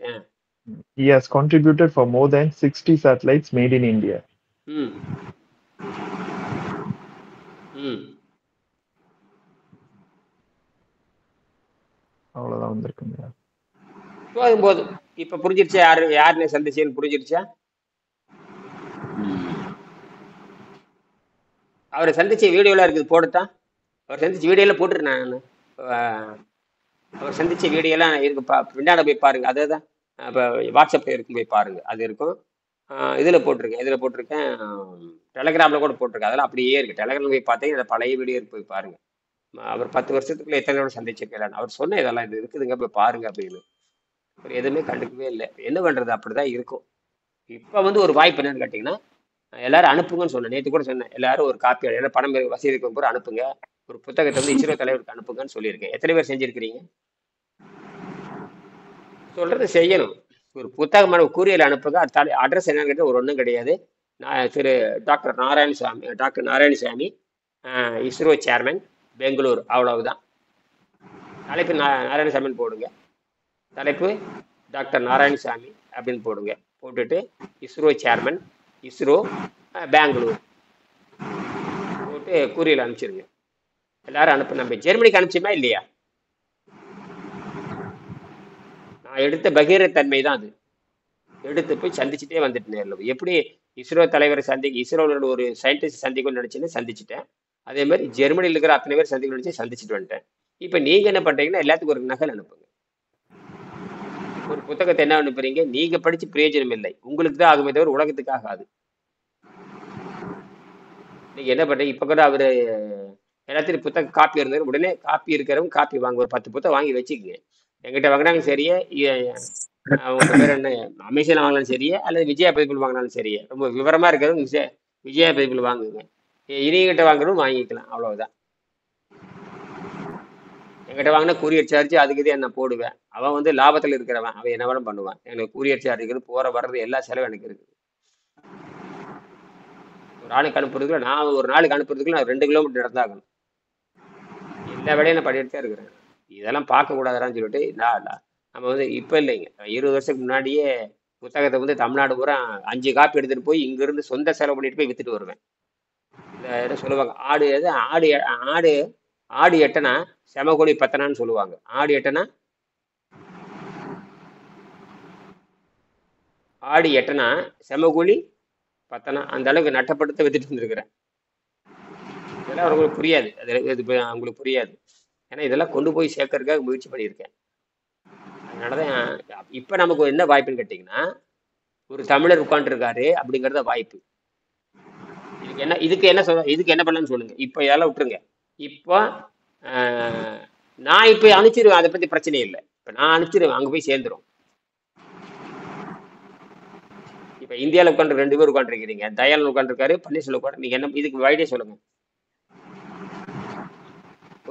He has contributed for more than 60 satellites made in India. அவ்வளவுதான் வந்திருக்குங்க. போதும். இப்ப புரிஞ்சிருச்சா? யாருன்னு சந்திச்சேன்னு புரிஞ்சிருச்சா? அவரை சந்திச்ச வீடியோலாம் இருக்குது, போட்டுட்டான். அவர் சந்திச்ச வீடியோலாம் போட்டுருந்தேன் நான். அவர் சந்திச்ச வீடியோலாம் இருக்குப்பா, பின்னாடி போய் பாருங்க. அதுதான் இப்போ வாட்ஸ்அப்ல இருக்கும், போய் பாருங்க. அது இருக்கும். இதில் போட்டிருக்கேன், டெலகிராமில் கூட போட்டிருக்கேன். அதெல்லாம் அப்படியே இருக்கு. டெலகிராமில் போய் பார்த்தீங்கன்னா பழைய வீடியோ இருக்கு, போய் பாருங்க. அவர் 10 வருஷத்துக்குள்ள எத்தனை தடவை சந்திச்சிருக்கேன். அவர் சொன்ன இதெல்லாம் இது இருக்குதுங்க, போய் பாருங்க அப்படின்னு. அவர் எதுவுமே கண்டுக்கவே இல்லை. என்ன பண்றது, அப்படிதான் இருக்கும். இப்போ ஒரு வாய்ப்பு என்னன்னு கேட்டிங்கன்னா, எல்லாரும் அனுப்புங்கன்னு சொன்னேன். நேற்று கூட சொன்னேன், எல்லாரும் ஒரு காப்பி, ஏன்னா பணம் வசதி இருக்கும் போது அனுப்புங்க. ஒரு புத்தகத்தை இஸ்ரோ தலைவருக்கு அனுப்புங்கன்னு சொல்லியிருக்கேன். எத்தனை பேர் செஞ்சிருக்கிறீங்க? சொல்றது செய்யணும். ஒரு புத்தகமான கூரியல் அனுப்புங்க. அட்ரஸ் என்னன்னு கேட்டால் ஒன்றும் கிடையாது. திரு டாக்டர் நாராயணசாமி, இஸ்ரோ சேர்மன், பெங்களூர். அவ்வளவுதான். தலைப்பு நாராயணசாமின்னு போடுங்க. தலைப்பு டாக்டர் நாராயணசாமி அப்படின்னு போடுங்க. போட்டுட்டு இஸ்ரோ சேர்மன், இஸ்ரோ, பெங்களூர் போட்டு கூரியல் அனுப்பிச்சிருங்க. எல்லாரும் அனுப்பு. நம்ம ஜெர்மனிக்கு அனுப்பிச்சோமா இல்லையா? நான் எடுத்த பகீரத்தன்மை தான் அது. எடுத்து போய் சந்திச்சுட்டே வந்துட்டு நேரில் எப்படி இஸ்ரோ தலைவரை இஸ்ரோவோட ஒரு சயின்டிஸ்ட் சந்திக்கணும்னு நினைச்சுன்னு சந்திச்சுட்டேன். அதே மாதிரி ஜெர்மனியில் இருக்கிற அத்தனை பேர் சந்திக்கணும்னு நினைச்சு சந்திச்சுட்டு வந்துட்டேன். இப்போ நீங்க என்ன பண்றீங்கன்னா, எல்லாத்துக்கும் ஒரு நகல் அனுப்புங்க. ஒரு புத்தகத்தை என்ன அனுப்புறீங்க? நீங்க படிச்சு பிரயோஜனம் இல்லை, உங்களுக்கு தான் ஆகுமே தவிர உலகத்துக்கு ஆகாது. நீங்க என்ன பண்றீங்க? இப்ப கூட அவரு எல்லாத்தையும் புத்தகம் காப்பி இருந்தாரு. உடனே காப்பி இருக்கிறவங்க காப்பி வாங்க, ஒரு 10 புத்தகம் வாங்கி வச்சுக்கோங்க. எங்கிட்ட வாங்கினாங்க சரியே, அவங்க பேர் என்ன, அமேசான் வாங்கினாலும் சரியே, அல்லது விஜயா பதிப்பில் வாங்கினாலும் சரியே. ரொம்ப விவரமா இருக்கிறவங்க விஜயா பதிப்பில் வாங்குங்க. இனிகிட்ட வாங்குறதும் வாங்கிக்கலாம். அவ்வளவுதான். என்கிட்ட வாங்கினா கூரியர் சார்ஜ் அதுக்குதே என்ன போடுவேன். அவன் லாபத்தில் இருக்கிறவன், அவன் என்ன வேணும் பண்ணுவான். எனக்கு கூரியர் சார்ஜுக்கு போற வர்றது எல்லா செலவும் எனக்கு இருக்குது. ஒரு ஆளுக்கு அனுப்புறதுக்குள்ள, நான் ஒரு நாளுக்கு அனுப்புறதுக்குள்ள நான் 2 கிலோமீட்டர் நடந்தாகணும். எல்லா வேலையும் நான் பண்ணிட்டு தான் இருக்கிறேன். இதெல்லாம் பார்க்க கூடாதான்னு சொல்லிட்டு நம்ம இப்ப இல்லைங்க, 20 வருஷத்துக்கு முன்னாடியே புத்தகத்தை தமிழ்நாடு பூரா 5 காப்பி எடுத்துட்டு போய் இங்கிருந்து சொந்த செலவு பண்ணிட்டு போய் வித்துட்டு வருவேன். இந்த சொல்லுவாங்க, ஆடு எட்டனா செமகோழி பத்தனான்னு சொல்லுவாங்க. ஆடு எட்டனா செமகோழி பத்தனா, அந்த அளவுக்கு நட்டப்படுத்த வித்துட்டு இருந்திருக்கிறேன். இதெல்லாம் அவங்களுக்கு புரியாது. அவங்களுக்கு புரியாது. ஏன்னா இதெல்லாம் கொண்டு போய் சேர்க்கறதுக்காக முயற்சி பண்ணியிருக்கேன். அதனாலதான் இப்ப நமக்கு என்ன வாய்ப்புன்னு கேட்டீங்கன்னா, ஒரு தமிழர் உட்காந்துருக்காரு அப்படிங்கறத வாய்ப்பு. இதுக்கு என்ன பண்ணலாம்னு சொல்லுங்க. இப்ப இதெல்லாம் விட்டுருங்க. இப்போ நான் இப்ப அனுப்பிச்சிருவேன், அதை பத்தி பிரச்சனை இல்லை. இப்ப நான் அனுப்பிச்சிருவேன், அங்க போய் சேர்ந்துரும். இப்ப இந்தியாவில் உட்காந்து 2 பேர் உட்காந்துருக்கிறீங்க. தயாளன் உட்காந்துருக்காரு, பன்னீர்செல்வம் உட்காந்து. நீங்க என்ன இதுக்கு வைடே சொல்லுங்க.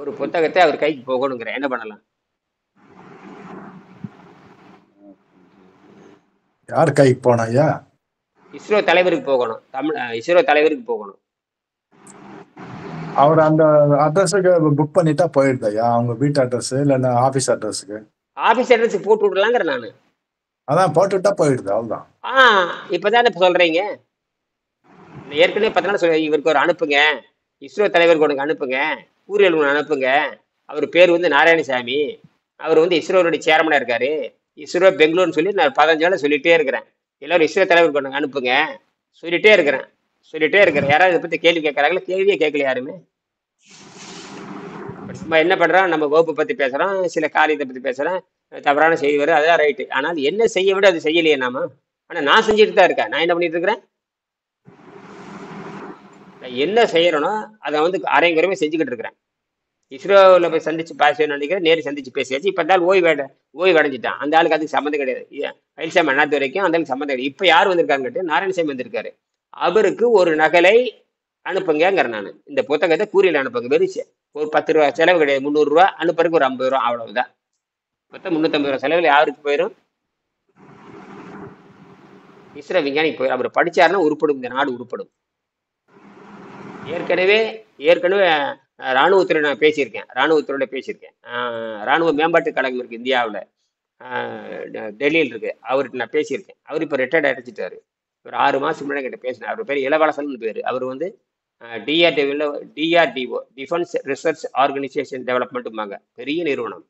ஒரு புத்தகத்தை அவர் கைக்கு போகணுங்கிற என்ன பண்ணலாம்? யார் கைக்கு போனா? ஐயா, இஸ்ரோ தலைவருக்கு போகணும். இஸ்ரோ தலைவருக்கு போகணும். அவர் அந்த அட்ரஸுக்கு புக் பண்ணிட்டா போயிடுதையா? அவங்க வீட்டு அட்ரஸ் இல்ல ஆபீஸ் அட்ரஸுக்கு? ஆபீஸ் அட்ரஸ் போட்டு விடலாங்கிற நானு. அதான் போட்டுட்டா போயிடுது, அவ்வளவுதான். இப்பதானே சொல்றீங்க. ஏற்கனவே 10 நாள் சொல்லி இவருக்கு ஒரு அனுப்புங்க, இஸ்ரோ தலைவருக்கு உனக்கு அனுப்புங்க, கூறியல் ஒன்று அனுப்புங்க. அவர் பேர் வந்து நாராயணசாமி, அவர் வந்து இஸ்ரோனுடைய சேர்மனா இருக்காரு, இஸ்ரோ பெங்களூர்னு சொல்லி நான் 15 நாள் சொல்லிட்டே இருக்கிறேன். எல்லாரும் இஸ்ரோ தலைவருக்கு உனக்கு அனுப்புங்க சொல்லிட்டே இருக்கிறேன். யாராவது இதை பத்தி கேள்வி கேட்கறாங்களா? கேள்வியே கேட்கல யாருமே. சும்மா என்ன பண்றான், நம்ம வகுப்பு பத்தி பேசுறோம், சில காரியத்தை பத்தி பேசுறேன், தவறான செய்தி வரும், அதான் ரைட்டு. ஆனால் என்ன செய்ய விட அது செய்யலையே நாம. ஆனா நான் செஞ்சுட்டு தான் இருக்கேன். நான் என்ன பண்ணிட்டு இருக்கிறேன், நான் என்ன செய்யறேனோ அதை வந்து அரைங்குறையுமே செஞ்சுக்கிட்டு இருக்கிறேன். இஸ்ரோவில் போய் சந்திச்சு பேச நினைக்கிறேன், நேரு சந்திச்சு பேசியாச்சு. இப்ப இருந்தாலும் ஓய்வு அடைஞ்சிட்டான். அந்த ஆளுக்கு அதுக்கு சம்மந்தம் கிடையாது. பயில்சாமி அண்ணாத்து வரைக்கும் அந்த ஆளுக்கு சம்மந்தம் கிடையாது. இப்ப யார் வந்திருக்காங்க கேட்டு நாராயணசாமி வந்திருக்காரு. அவருக்கு ஒரு நகலை அனுப்புங்கிற நான் இந்த புத்தகத்தை கூறியில் அனுப்புங்க. வெறும் ஒரு 10 ரூபா செலவு கிடையாது, 300 ரூபா அனுப்புறதுக்கு ஒரு 50 ரூபா, அவ்வளவுதான். மொத்தம் 350 ரூபா செலவில் யாருக்கு போயிடும்? இஸ்ரோ விஞ்ஞானிக்கு போயிடும். அவர் படிச்சாருன்னா உருப்படும், இந்த நாடு உருப்படும். ஏற்கனவே ராணுவத்துறை நான் பேசியிருக்கேன், ராணுவ மேம்பாட்டு கழகம் இருக்கு இந்தியாவில், டெல்லியில் இருக்கு, அவர்கிட்ட நான் பேசியிருக்கேன். அவர் இப்போ ரிட்டையர்ட் அடைச்சிட்டாரு. ஒரு 6 மாசத்துக்கு முன்னாடி கிட்ட பேசினேன். அவர் பேர் இளவரசன் பேர். அவர் வந்து டிஆர்டிஓ, டிஃபென்ஸ் ரிசர்ச் ஆர்கனைசேஷன் டெவலப்மெண்ட்டுமாங்க, பெரிய நிறுவனம்.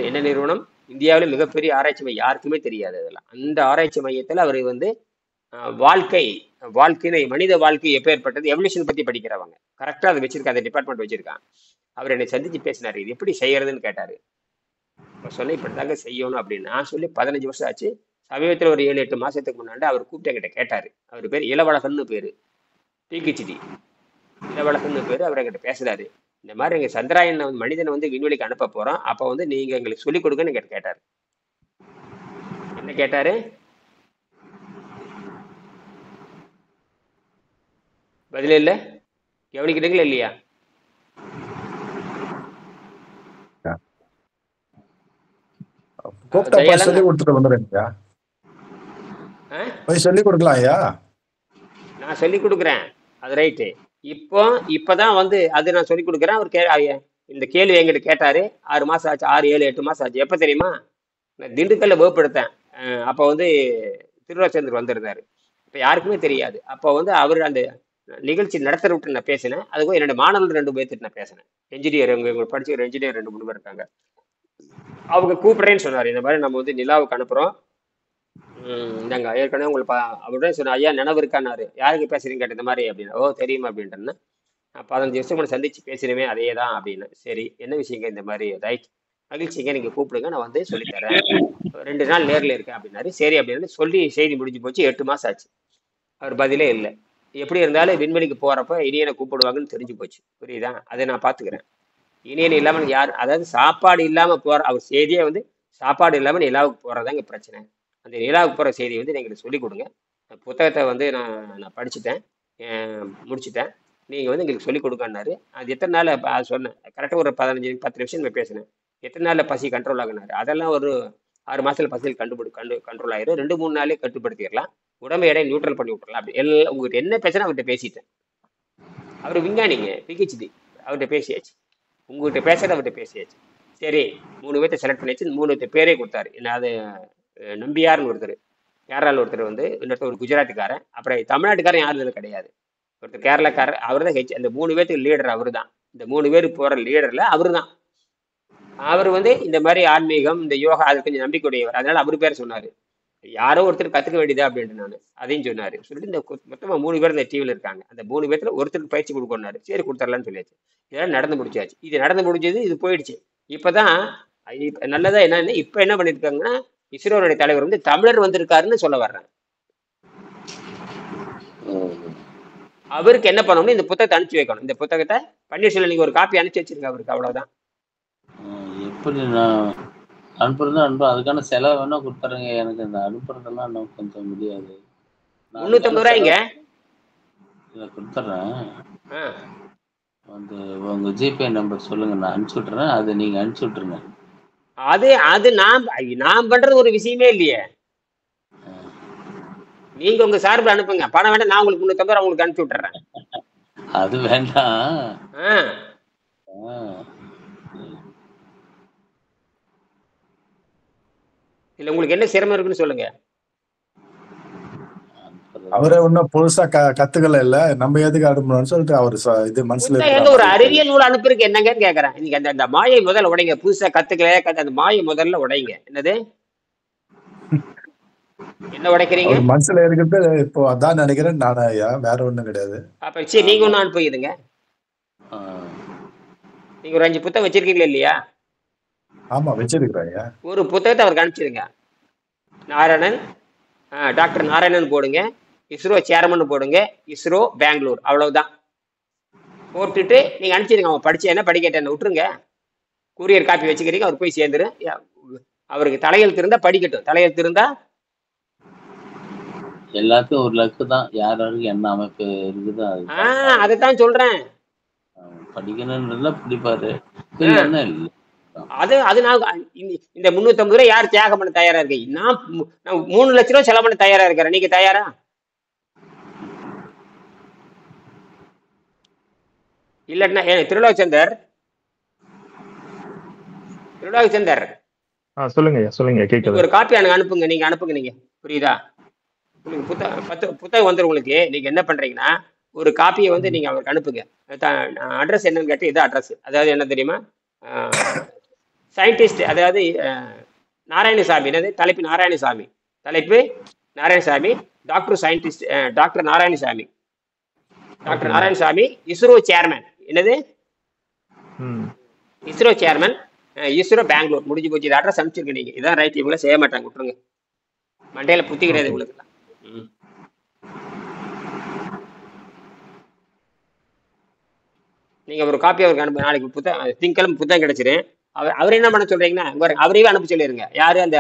என்ன நிறுவனம்? இந்தியாவில் மிகப்பெரிய ஆராய்ச்சி மையம், யாருக்குமே தெரியாது அதெல்லாம். அந்த ஆராய்ச்சி மையத்தில் அவர் வந்து வாழ்க்கை மனித வாழ்க்கை எப்பேற்பட்டது, எவல்யூஷன் பத்தி படிக்கிறவங்க, கரெக்டா அதை வச்சிருக்காங்க, அந்த டிபார்ட்மெண்ட் வச்சிருக்கான். அவர் என்னை சந்திச்சு பேசினாரு, இது எப்படி செய்யறதுன்னு கேட்டாரு. சொன்னேன் இப்படிதாங்க செய்யணும் அப்படின்னு. நான் சொல்லி 15 வருஷம் ஆச்சு. சமீபத்தில் ஒரு 7-8 மாசத்துக்கு முன்னாடி அவர் கூப்பிட்டு என்கிட்ட கேட்டாரு. அவர் பேர் இளவழகன்னு பேரு, பிஹெச்டி இளவழகன்னு பேரு. அவர் என்கிட்ட பேசுறாரு, இந்த மாதிரி எங்க சந்திராயன் மனிதனை வந்து விண்வெளிக்கு அனுப்ப போறோம், அப்ப வந்து நீங்க எங்களுக்கு சொல்லிக் கொடுங்கன்னு என்கிட்ட கேட்டாரு. என்ன கேட்டாரு? பதிலே இல்ல, கவனிக்கிறீங்களா இல்லையா? சொல்லி கொடுத்துட்டு வந்துடுறேன். சொல்லி கொடுக்கலாம் ஐயா, நான் சொல்லி கொடுக்குறேன், அது ரைட்டு. இப்பதான் வந்து அது நான் சொல்லி கொடுக்குறேன். அவர் இந்த கேள்வி என்கிட்ட கேட்டாரு. 6 மாசம் ஆச்சு, 6, 7, 8 மாசம் ஆச்சு. எப்ப தெரியுமா? நான் திண்டுக்கல்ல வகுப்படுத்தேன். அப்ப வந்து திருவாச்சந்திரன் வந்திருந்தாரு. இப்ப யாருக்குமே தெரியாது. அப்போ வந்து அவர் அந்த நிகழ்ச்சி நடத்துற விட்டு நான் பேசினேன். அதுக்கும் என்னோட மாணவர்கள் 2 பேர்த்துட்டு நான் பேசினேன். என்ஜினியர், எங்க படிச்ச ஒரு என்ஜினியர் 2-3 பேர் இருக்காங்க. அவங்க கூப்பிடுறேன்னு சொன்னாரு. இந்த மாதிரி நம்ம வந்து நிலாவுக்கு அனுப்புறோம், இந்தாங்க ஏற்கனவே உங்களுக்கு அப்படியே சொன்ன ஐயா நினைவு இருக்கான்னாரு. யாருக்கு பேசுறீங்க கேட்ட, இந்த மாதிரி அப்படின்னு. ஓ தெரியுமா அப்படின்ட்டு. 15 வருஷம் கூட சந்திச்சு பேசுறேமே, அதே தான் அப்படின்னு. சரி என்ன விஷயங்க? இந்த மாதிரி ரைட், மகிழ்ச்சிங்க, நீங்க கூப்பிடுங்க, நான் வந்து சொல்லித்தரேன், 2 நாள் நேரில் இருக்கேன் அப்படின்னாரு. சரி அப்படின்னு சொல்லி செய்தி முடிஞ்சு போச்சு. 8 மாசம் ஆச்சு, அவர் பதிலே இல்லை. எப்படி இருந்தாலும் விண்வெளிக்கு போறப்ப இனியனை கூப்பிடுவாங்கன்னு தெரிஞ்சு போச்சு, புரியுதா? அதை நான் பாத்துக்கிறேன். இனியன் இல்லாமல் யார், அதாவது சாப்பாடு இல்லாம போற அவர் செய்தியே வந்து சாப்பாடு இல்லாம நிலாவுக்கு போறதாங்க பிரச்சனை. அந்த நிலாவுக்கு போற செய்தியை வந்து எங்களுக்கு சொல்லிக் கொடுங்க. புத்தகத்தை வந்து நான் படிச்சுட்டேன், முடிச்சுட்டேன், நீங்க வந்து எங்களுக்கு சொல்லிக் கொடுக்கன்னாரு. அது எத்தனை நாள் அது சொன்னேன். கரெக்டாக ஒரு 15-10 நிமிஷம் நான் பேசினேன். எத்தனை நாள்ல பசி கண்ட்ரோல் ஆகினாரு? அதெல்லாம் ஒரு 6 மாசத்துல பசியில் கண்ட்ரோல் ஆயிரும். 2-3 நாளே கட்டுப்படுத்திடலாம், உடம்பு எடை நியூட்ரல் பண்ணி விட்டுறலாம். அப்படி எல்லாம் உங்ககிட்ட என்ன பேசுனா அவர்கிட்ட பேசிட்டேன். அவர் விஞ்ஞானிங்க, பிஹெச்டி, அவர்கிட்ட பேசியாச்சு. உங்ககிட்ட பேசுறது அவர்கிட்ட பேசியாச்சு. சரி 3 பேர்த்த செலக்ட் பண்ணியாச்சு. 3 பேர்த்த பேரே கொடுத்தாரு. அது நம்பியார்னு ஒருத்தர், கேரளாவில் ஒருத்தர், வந்து இன்னொருத்தர் ஒரு குஜராத்துக்காரன், அப்புறம் தமிழ்நாட்டுக்காரன் யாரும் கிடையாது, ஒருத்தர் கேரளாக்காரர். அவர் தான் அந்த 3 பேர்த்துக்கு லீடர். அவரு தான் இந்த 3 பேர் போற லீடர்ல அவரு தான். அவர் வந்து இந்த மாதிரி ஆன்மீகம், இந்த யோகா, அது கொஞ்சம் நம்பிக்கையுடையவர். அதனால அவரு பேர் சொன்னாரு. யாரோ ஒருத்தர் கத்துக்க வேண்டியதா அப்படின்ட்டு நான் அதையும் சொன்னாரு. சொல்லிட்டு இந்த மொத்தமா 3 பேர் இந்த டிவில இருக்காங்க. அந்த 3 பேர்த்துல ஒருத்தருக்கு பயிற்சி கொடுக்கணும்னாரு. சரி கொடுத்துடலான்னு சொல்லியாச்சு. இதெல்லாம் நடந்து முடிச்சாச்சு. இது நடந்து முடிஞ்சது, இது போயிடுச்சு. இப்பதான் நல்லதா என்னன்னு இப்ப என்ன பண்ணிருக்காங்கன்னா, இஸ்ரோனுடைய தலைவர் வந்து தமிழர் வந்திருக்காருன்னு சொல்ல வர்றேன். அவருக்கு என்ன பண்ணணும், இந்த புத்தகத்தை அனுப்பிச்சு வைக்கணும். இந்த புத்தகத்தை பன்னீர்செல்வம் நீங்க ஒரு காப்பி அனுப்பிச்சு வச்சிருங்க அவருக்கு, அவ்வளவுதான். எப்படி நான் அனுப்புறது அனுப்புறேன், அதுக்கான செலவு வேணா கொடுத்துறேங்க. எனக்கு இந்த அனுப்புறதெல்லாம் இன்னும் கொஞ்சம் முடியாது. 350 ரூபாய்ங்க கொடுத்துட்றேன். வந்து உங்க ஜிபே நம்பர் சொல்லுங்க, நான் அனுப்பிச்சு விட்டுறேன். அது நீங்க அனுப்பிச்சு விட்டுருங்க. அது நான் பண்றது ஒரு விஷயமே இல்லையே. நீங்க உங்க சார்பில் அனுப்புங்க, பணம் வேண்டாம். நான் உங்களுக்கு 350 ரூபா உங்களுக்கு அனுப்பிச்சு விட்டுறேன். அது வேண்டாம். இல்ல உங்களுக்கு என்ன சிரமம் இருக்குன்னு சொல்லுங்க. அவரே ஒன்னும் புதுசா கத்துக்கல இல்ல, நம்ம எதுக்கு அனுப்பணும்னு சொல்லிட்டு அவரு இது மனசுல புத்தகம் ஒரு அறிவியல் நூல் அனுப்புறதுக்கு என்னங்கன்னு கேக்குறேன். நீங்க அந்த மாயை முதல்ல உடைங்க. புதுசா கத்துக்கல அந்த மாயை முதல்ல உடைங்க. என்னது என்ன உடைக்கிறீங்க? அவர் மனசுல இருக்கிறது இப்போ அதான் நினைக்கிறேன் நானே ஐயா, வேற ஒண்ணும் கிடையாது. அப்ப சரி, நீங்க ஒண்ணு அனுப்பிடுங்க. நீங்க ஒரு 5 புத்தகம் வச்சிருக்கீங்களா இல்லையா? ஆமா வச்சிருக்கிறேன் ஐயா. ஒரு புத்தகத்தை அவருக்கு அனுப்பிச்சிருங்க. நாராயணன், டாக்டர் நாராயணன் போடுங்க, இஸ்ரோ சேர்மன் போடுங்க, இஸ்ரோ பெங்களூர், அவ்வளவுதான். போட்டுட்டு நீங்க அனுப்பிச்சிருங்க. அவன் படிச்சு என்ன படிக்கட்டேன்னு விட்டுருங்க. கூரியர் காப்பி வச்சுக்கிறீங்க, அவர் போய் சேர்ந்துரு. அவருக்கு தலையெழுத்து இருந்தா படிக்கட்டும். தலையெழுத்து இருந்தா எல்லாத்துக்கும் ஒரு லக்கு தான். யாருக்கு என்ன அமைப்பு இருக்குதோ அதைத்தான் சொல்றேன். படிக்கணும்ன்றதுல பிடிப்பாரு. அது நான் இந்த 350 ரூபாய் யார் தியாகம் பண்ண தயாரா இருக்கு? நான் 3 லட்சம் ரூபாய் செலவு பண்ண தயாரா இருக்கிறேன். நீங்க தயாரா இல்லன்னா? திருலோகச்சந்தர் சொல்லுங்க கேக்குது. ஒரு காப்பி எனக்கு அனுப்புங்க. நீங்க அனுப்புங்க. நீங்க புரியுதா? உங்களுக்கு புத்தகம் வந்துடும். உங்களுக்கு நீங்க என்ன பண்றீங்கன்னா, ஒரு காப்பியை வந்து நீங்க அவருக்கு அனுப்புங்க. அட்ரஸ் என்னன்னு கேட்டு இது அட்ரஸ். அதாவது என்ன தெரியுமா, சயின்டிஸ்ட், அதாவது நாராயணசாமி. என்னது தலைப்பு? நாராயணசாமி. தலைப்பு Narayanasamy, doctor scientist, doctor Narayanasamy. Doctor Narayanasamy, ISRO chairman. என்னது? இஸ்ரோ சேர்மன், இஸ்ரோ பெங்களூர். முடிஞ்சு போச்சு. இது அட்ரஸ் அனுப்பிச்சிருக்க நீங்க. இதான் ரைட். இவங்கள செய்ய மாட்டாங்க, விட்டுருங்க. மண்டையில புத்தி கிடையாது உங்களுக்கு. நீங்க ஒரு காப்பி அவருக்கு அனுப்ப. நாளைக்கு புத்தகம் திங்கக்கிழமை புத்தகம் கிடைச்சிரு. அவர் என்ன பண்ண சொல்றீங்கன்னா, அவரையே அனுப்ப சொல்லிருங்க. யாரு? அந்த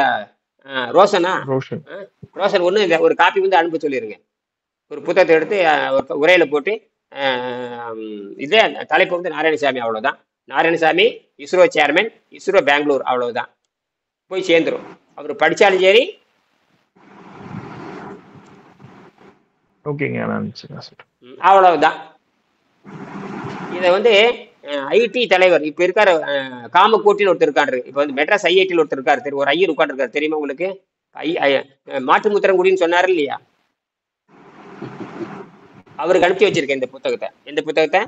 ரோஷன் ஒண்ணு ஒரு காப்பி வந்து அனுப்ப சொல்லிருங்க. ஒரு புத்தகத்தை எடுத்து உரையில போட்டு இதே தலைப்பு வந்து நாராயணசாமி, அவ்வளவுதான். நாராயணசாமி, இஸ்ரோ சேர்மன், இஸ்ரோ பெங்களூர், அவ்வளவுதான். போய் சேர்ந்துரும். அவர் படிச்சாலும் சரி. அவ்வளவுதான். இதை வந்து ஐடி தலைவர் இப்ப இருக்காரு, காமக்கோட்டின்னு ஒருத்தர் இருக்காரு. இப்ப வந்து மெட்ராஸ் ஐஐடியில் ஒருத்தர் இருக்காரு. ஒரு ஐயர் உட்கார்ந்து இருக்காரு, தெரியுமா உங்களுக்கு? மாட்டுமுத்திரங்குடின்னு சொன்னாரு இல்லையா? அவருக்கு அனுப்பிச்சு வச்சிருக்கேன் இந்த புத்தகத்தை. எந்த புத்தகத்தை?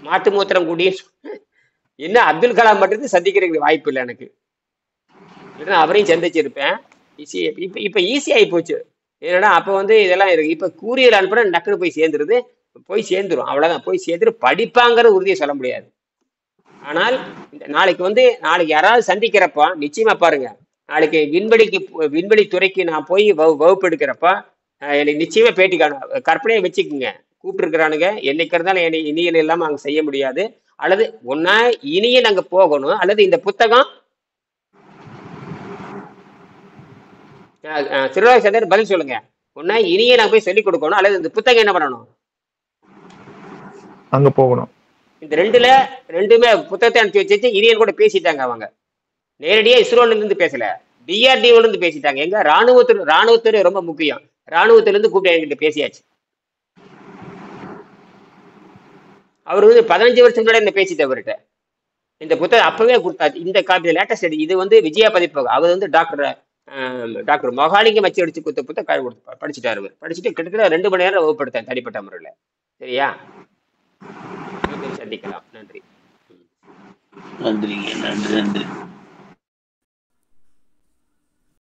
மாட்டுமுத்திரங்குடி. என்ன அப்துல் கலாம் மட்டும் சந்திக்கிறதுக்கு வாய்ப்பு இல்லை எனக்கு. அவரையும் சந்திச்சிருப்பேன். இப்ப ஈஸி ஆகி போச்சு. ஏன்னா அப்ப வந்து இதெல்லாம் இருக்கு. இப்ப கூரியர் அனுப்புற டக்குனு போய் சேர்ந்துருது. போய் சேர்ந்துரும், அவ்வளவுதான். போய் சேர்ந்துட்டு படிப்பாங்கிற உறுதியை சொல்ல முடியாது. ஆனால் நாளைக்கு யாராவது சந்திக்கிறப்ப நிச்சயமா பாருங்க, நாளைக்கு விண்வெளி துறைக்கு நான் போய் வகுப்பு எடுக்கிறப்ப எனக்கு நிச்சயமா பேட்டி காணும். கற்பனையை வச்சுக்குங்க. கூப்பிட்டு இருக்கிறானுங்க. என்னைக்கு இருந்தாலும் இனியல் இல்லாம அங்க செய்ய முடியாது. அல்லது ஒன்னா இனியல் அங்க போகணும், அல்லது இந்த புத்தகம் திருவாசகர் பதில் சொல்லுங்க. ஒன்னா இனிய நாங்க போய் சொல்லிக் கொடுக்கணும், அல்லது இந்த புத்தகம் என்ன பண்ணணும், அங்க போகணும். இந்த ரெண்டுமே புத்தகத்தை அனுப்பிச்சு வச்சு இனியன் கூட பேசிட்டாங்க. அவங்க நேரடியா இஸ்ரோல இருந்து பேசல, டிஆர்டிஓல இருந்து பேசிட்டாங்க. எங்க ராணுவத்துறை ரொம்ப முக்கியம். ராணுவத்துல இருந்து கூப்பிட்டு என்கிட்ட பேசியாச்சு. அவரு வந்து 15 வருஷம் முன்னாடி என்ன பேசிட்டு அவர்கிட்ட இந்த புத்தகம் அப்பவே கொடுத்தாச்சு. இந்த காப்பி லேட்டஸ்ட். இது வந்து விஜயா பதிப்பகம். அவர் வந்து டாக்டர் மொகாலிங்கம் வச்சு அடிச்சு கொடுத்த புத்தகம் கொடுத்து படிச்சுட்டாரு. படிச்சுட்டு கிட்டத்தட்ட 2 மணி நேரம் வகுப்படுத்தேன் தனிப்பட்ட முறையில். சரியா? சந்திக்கலாம். நன்றி. நன்றி.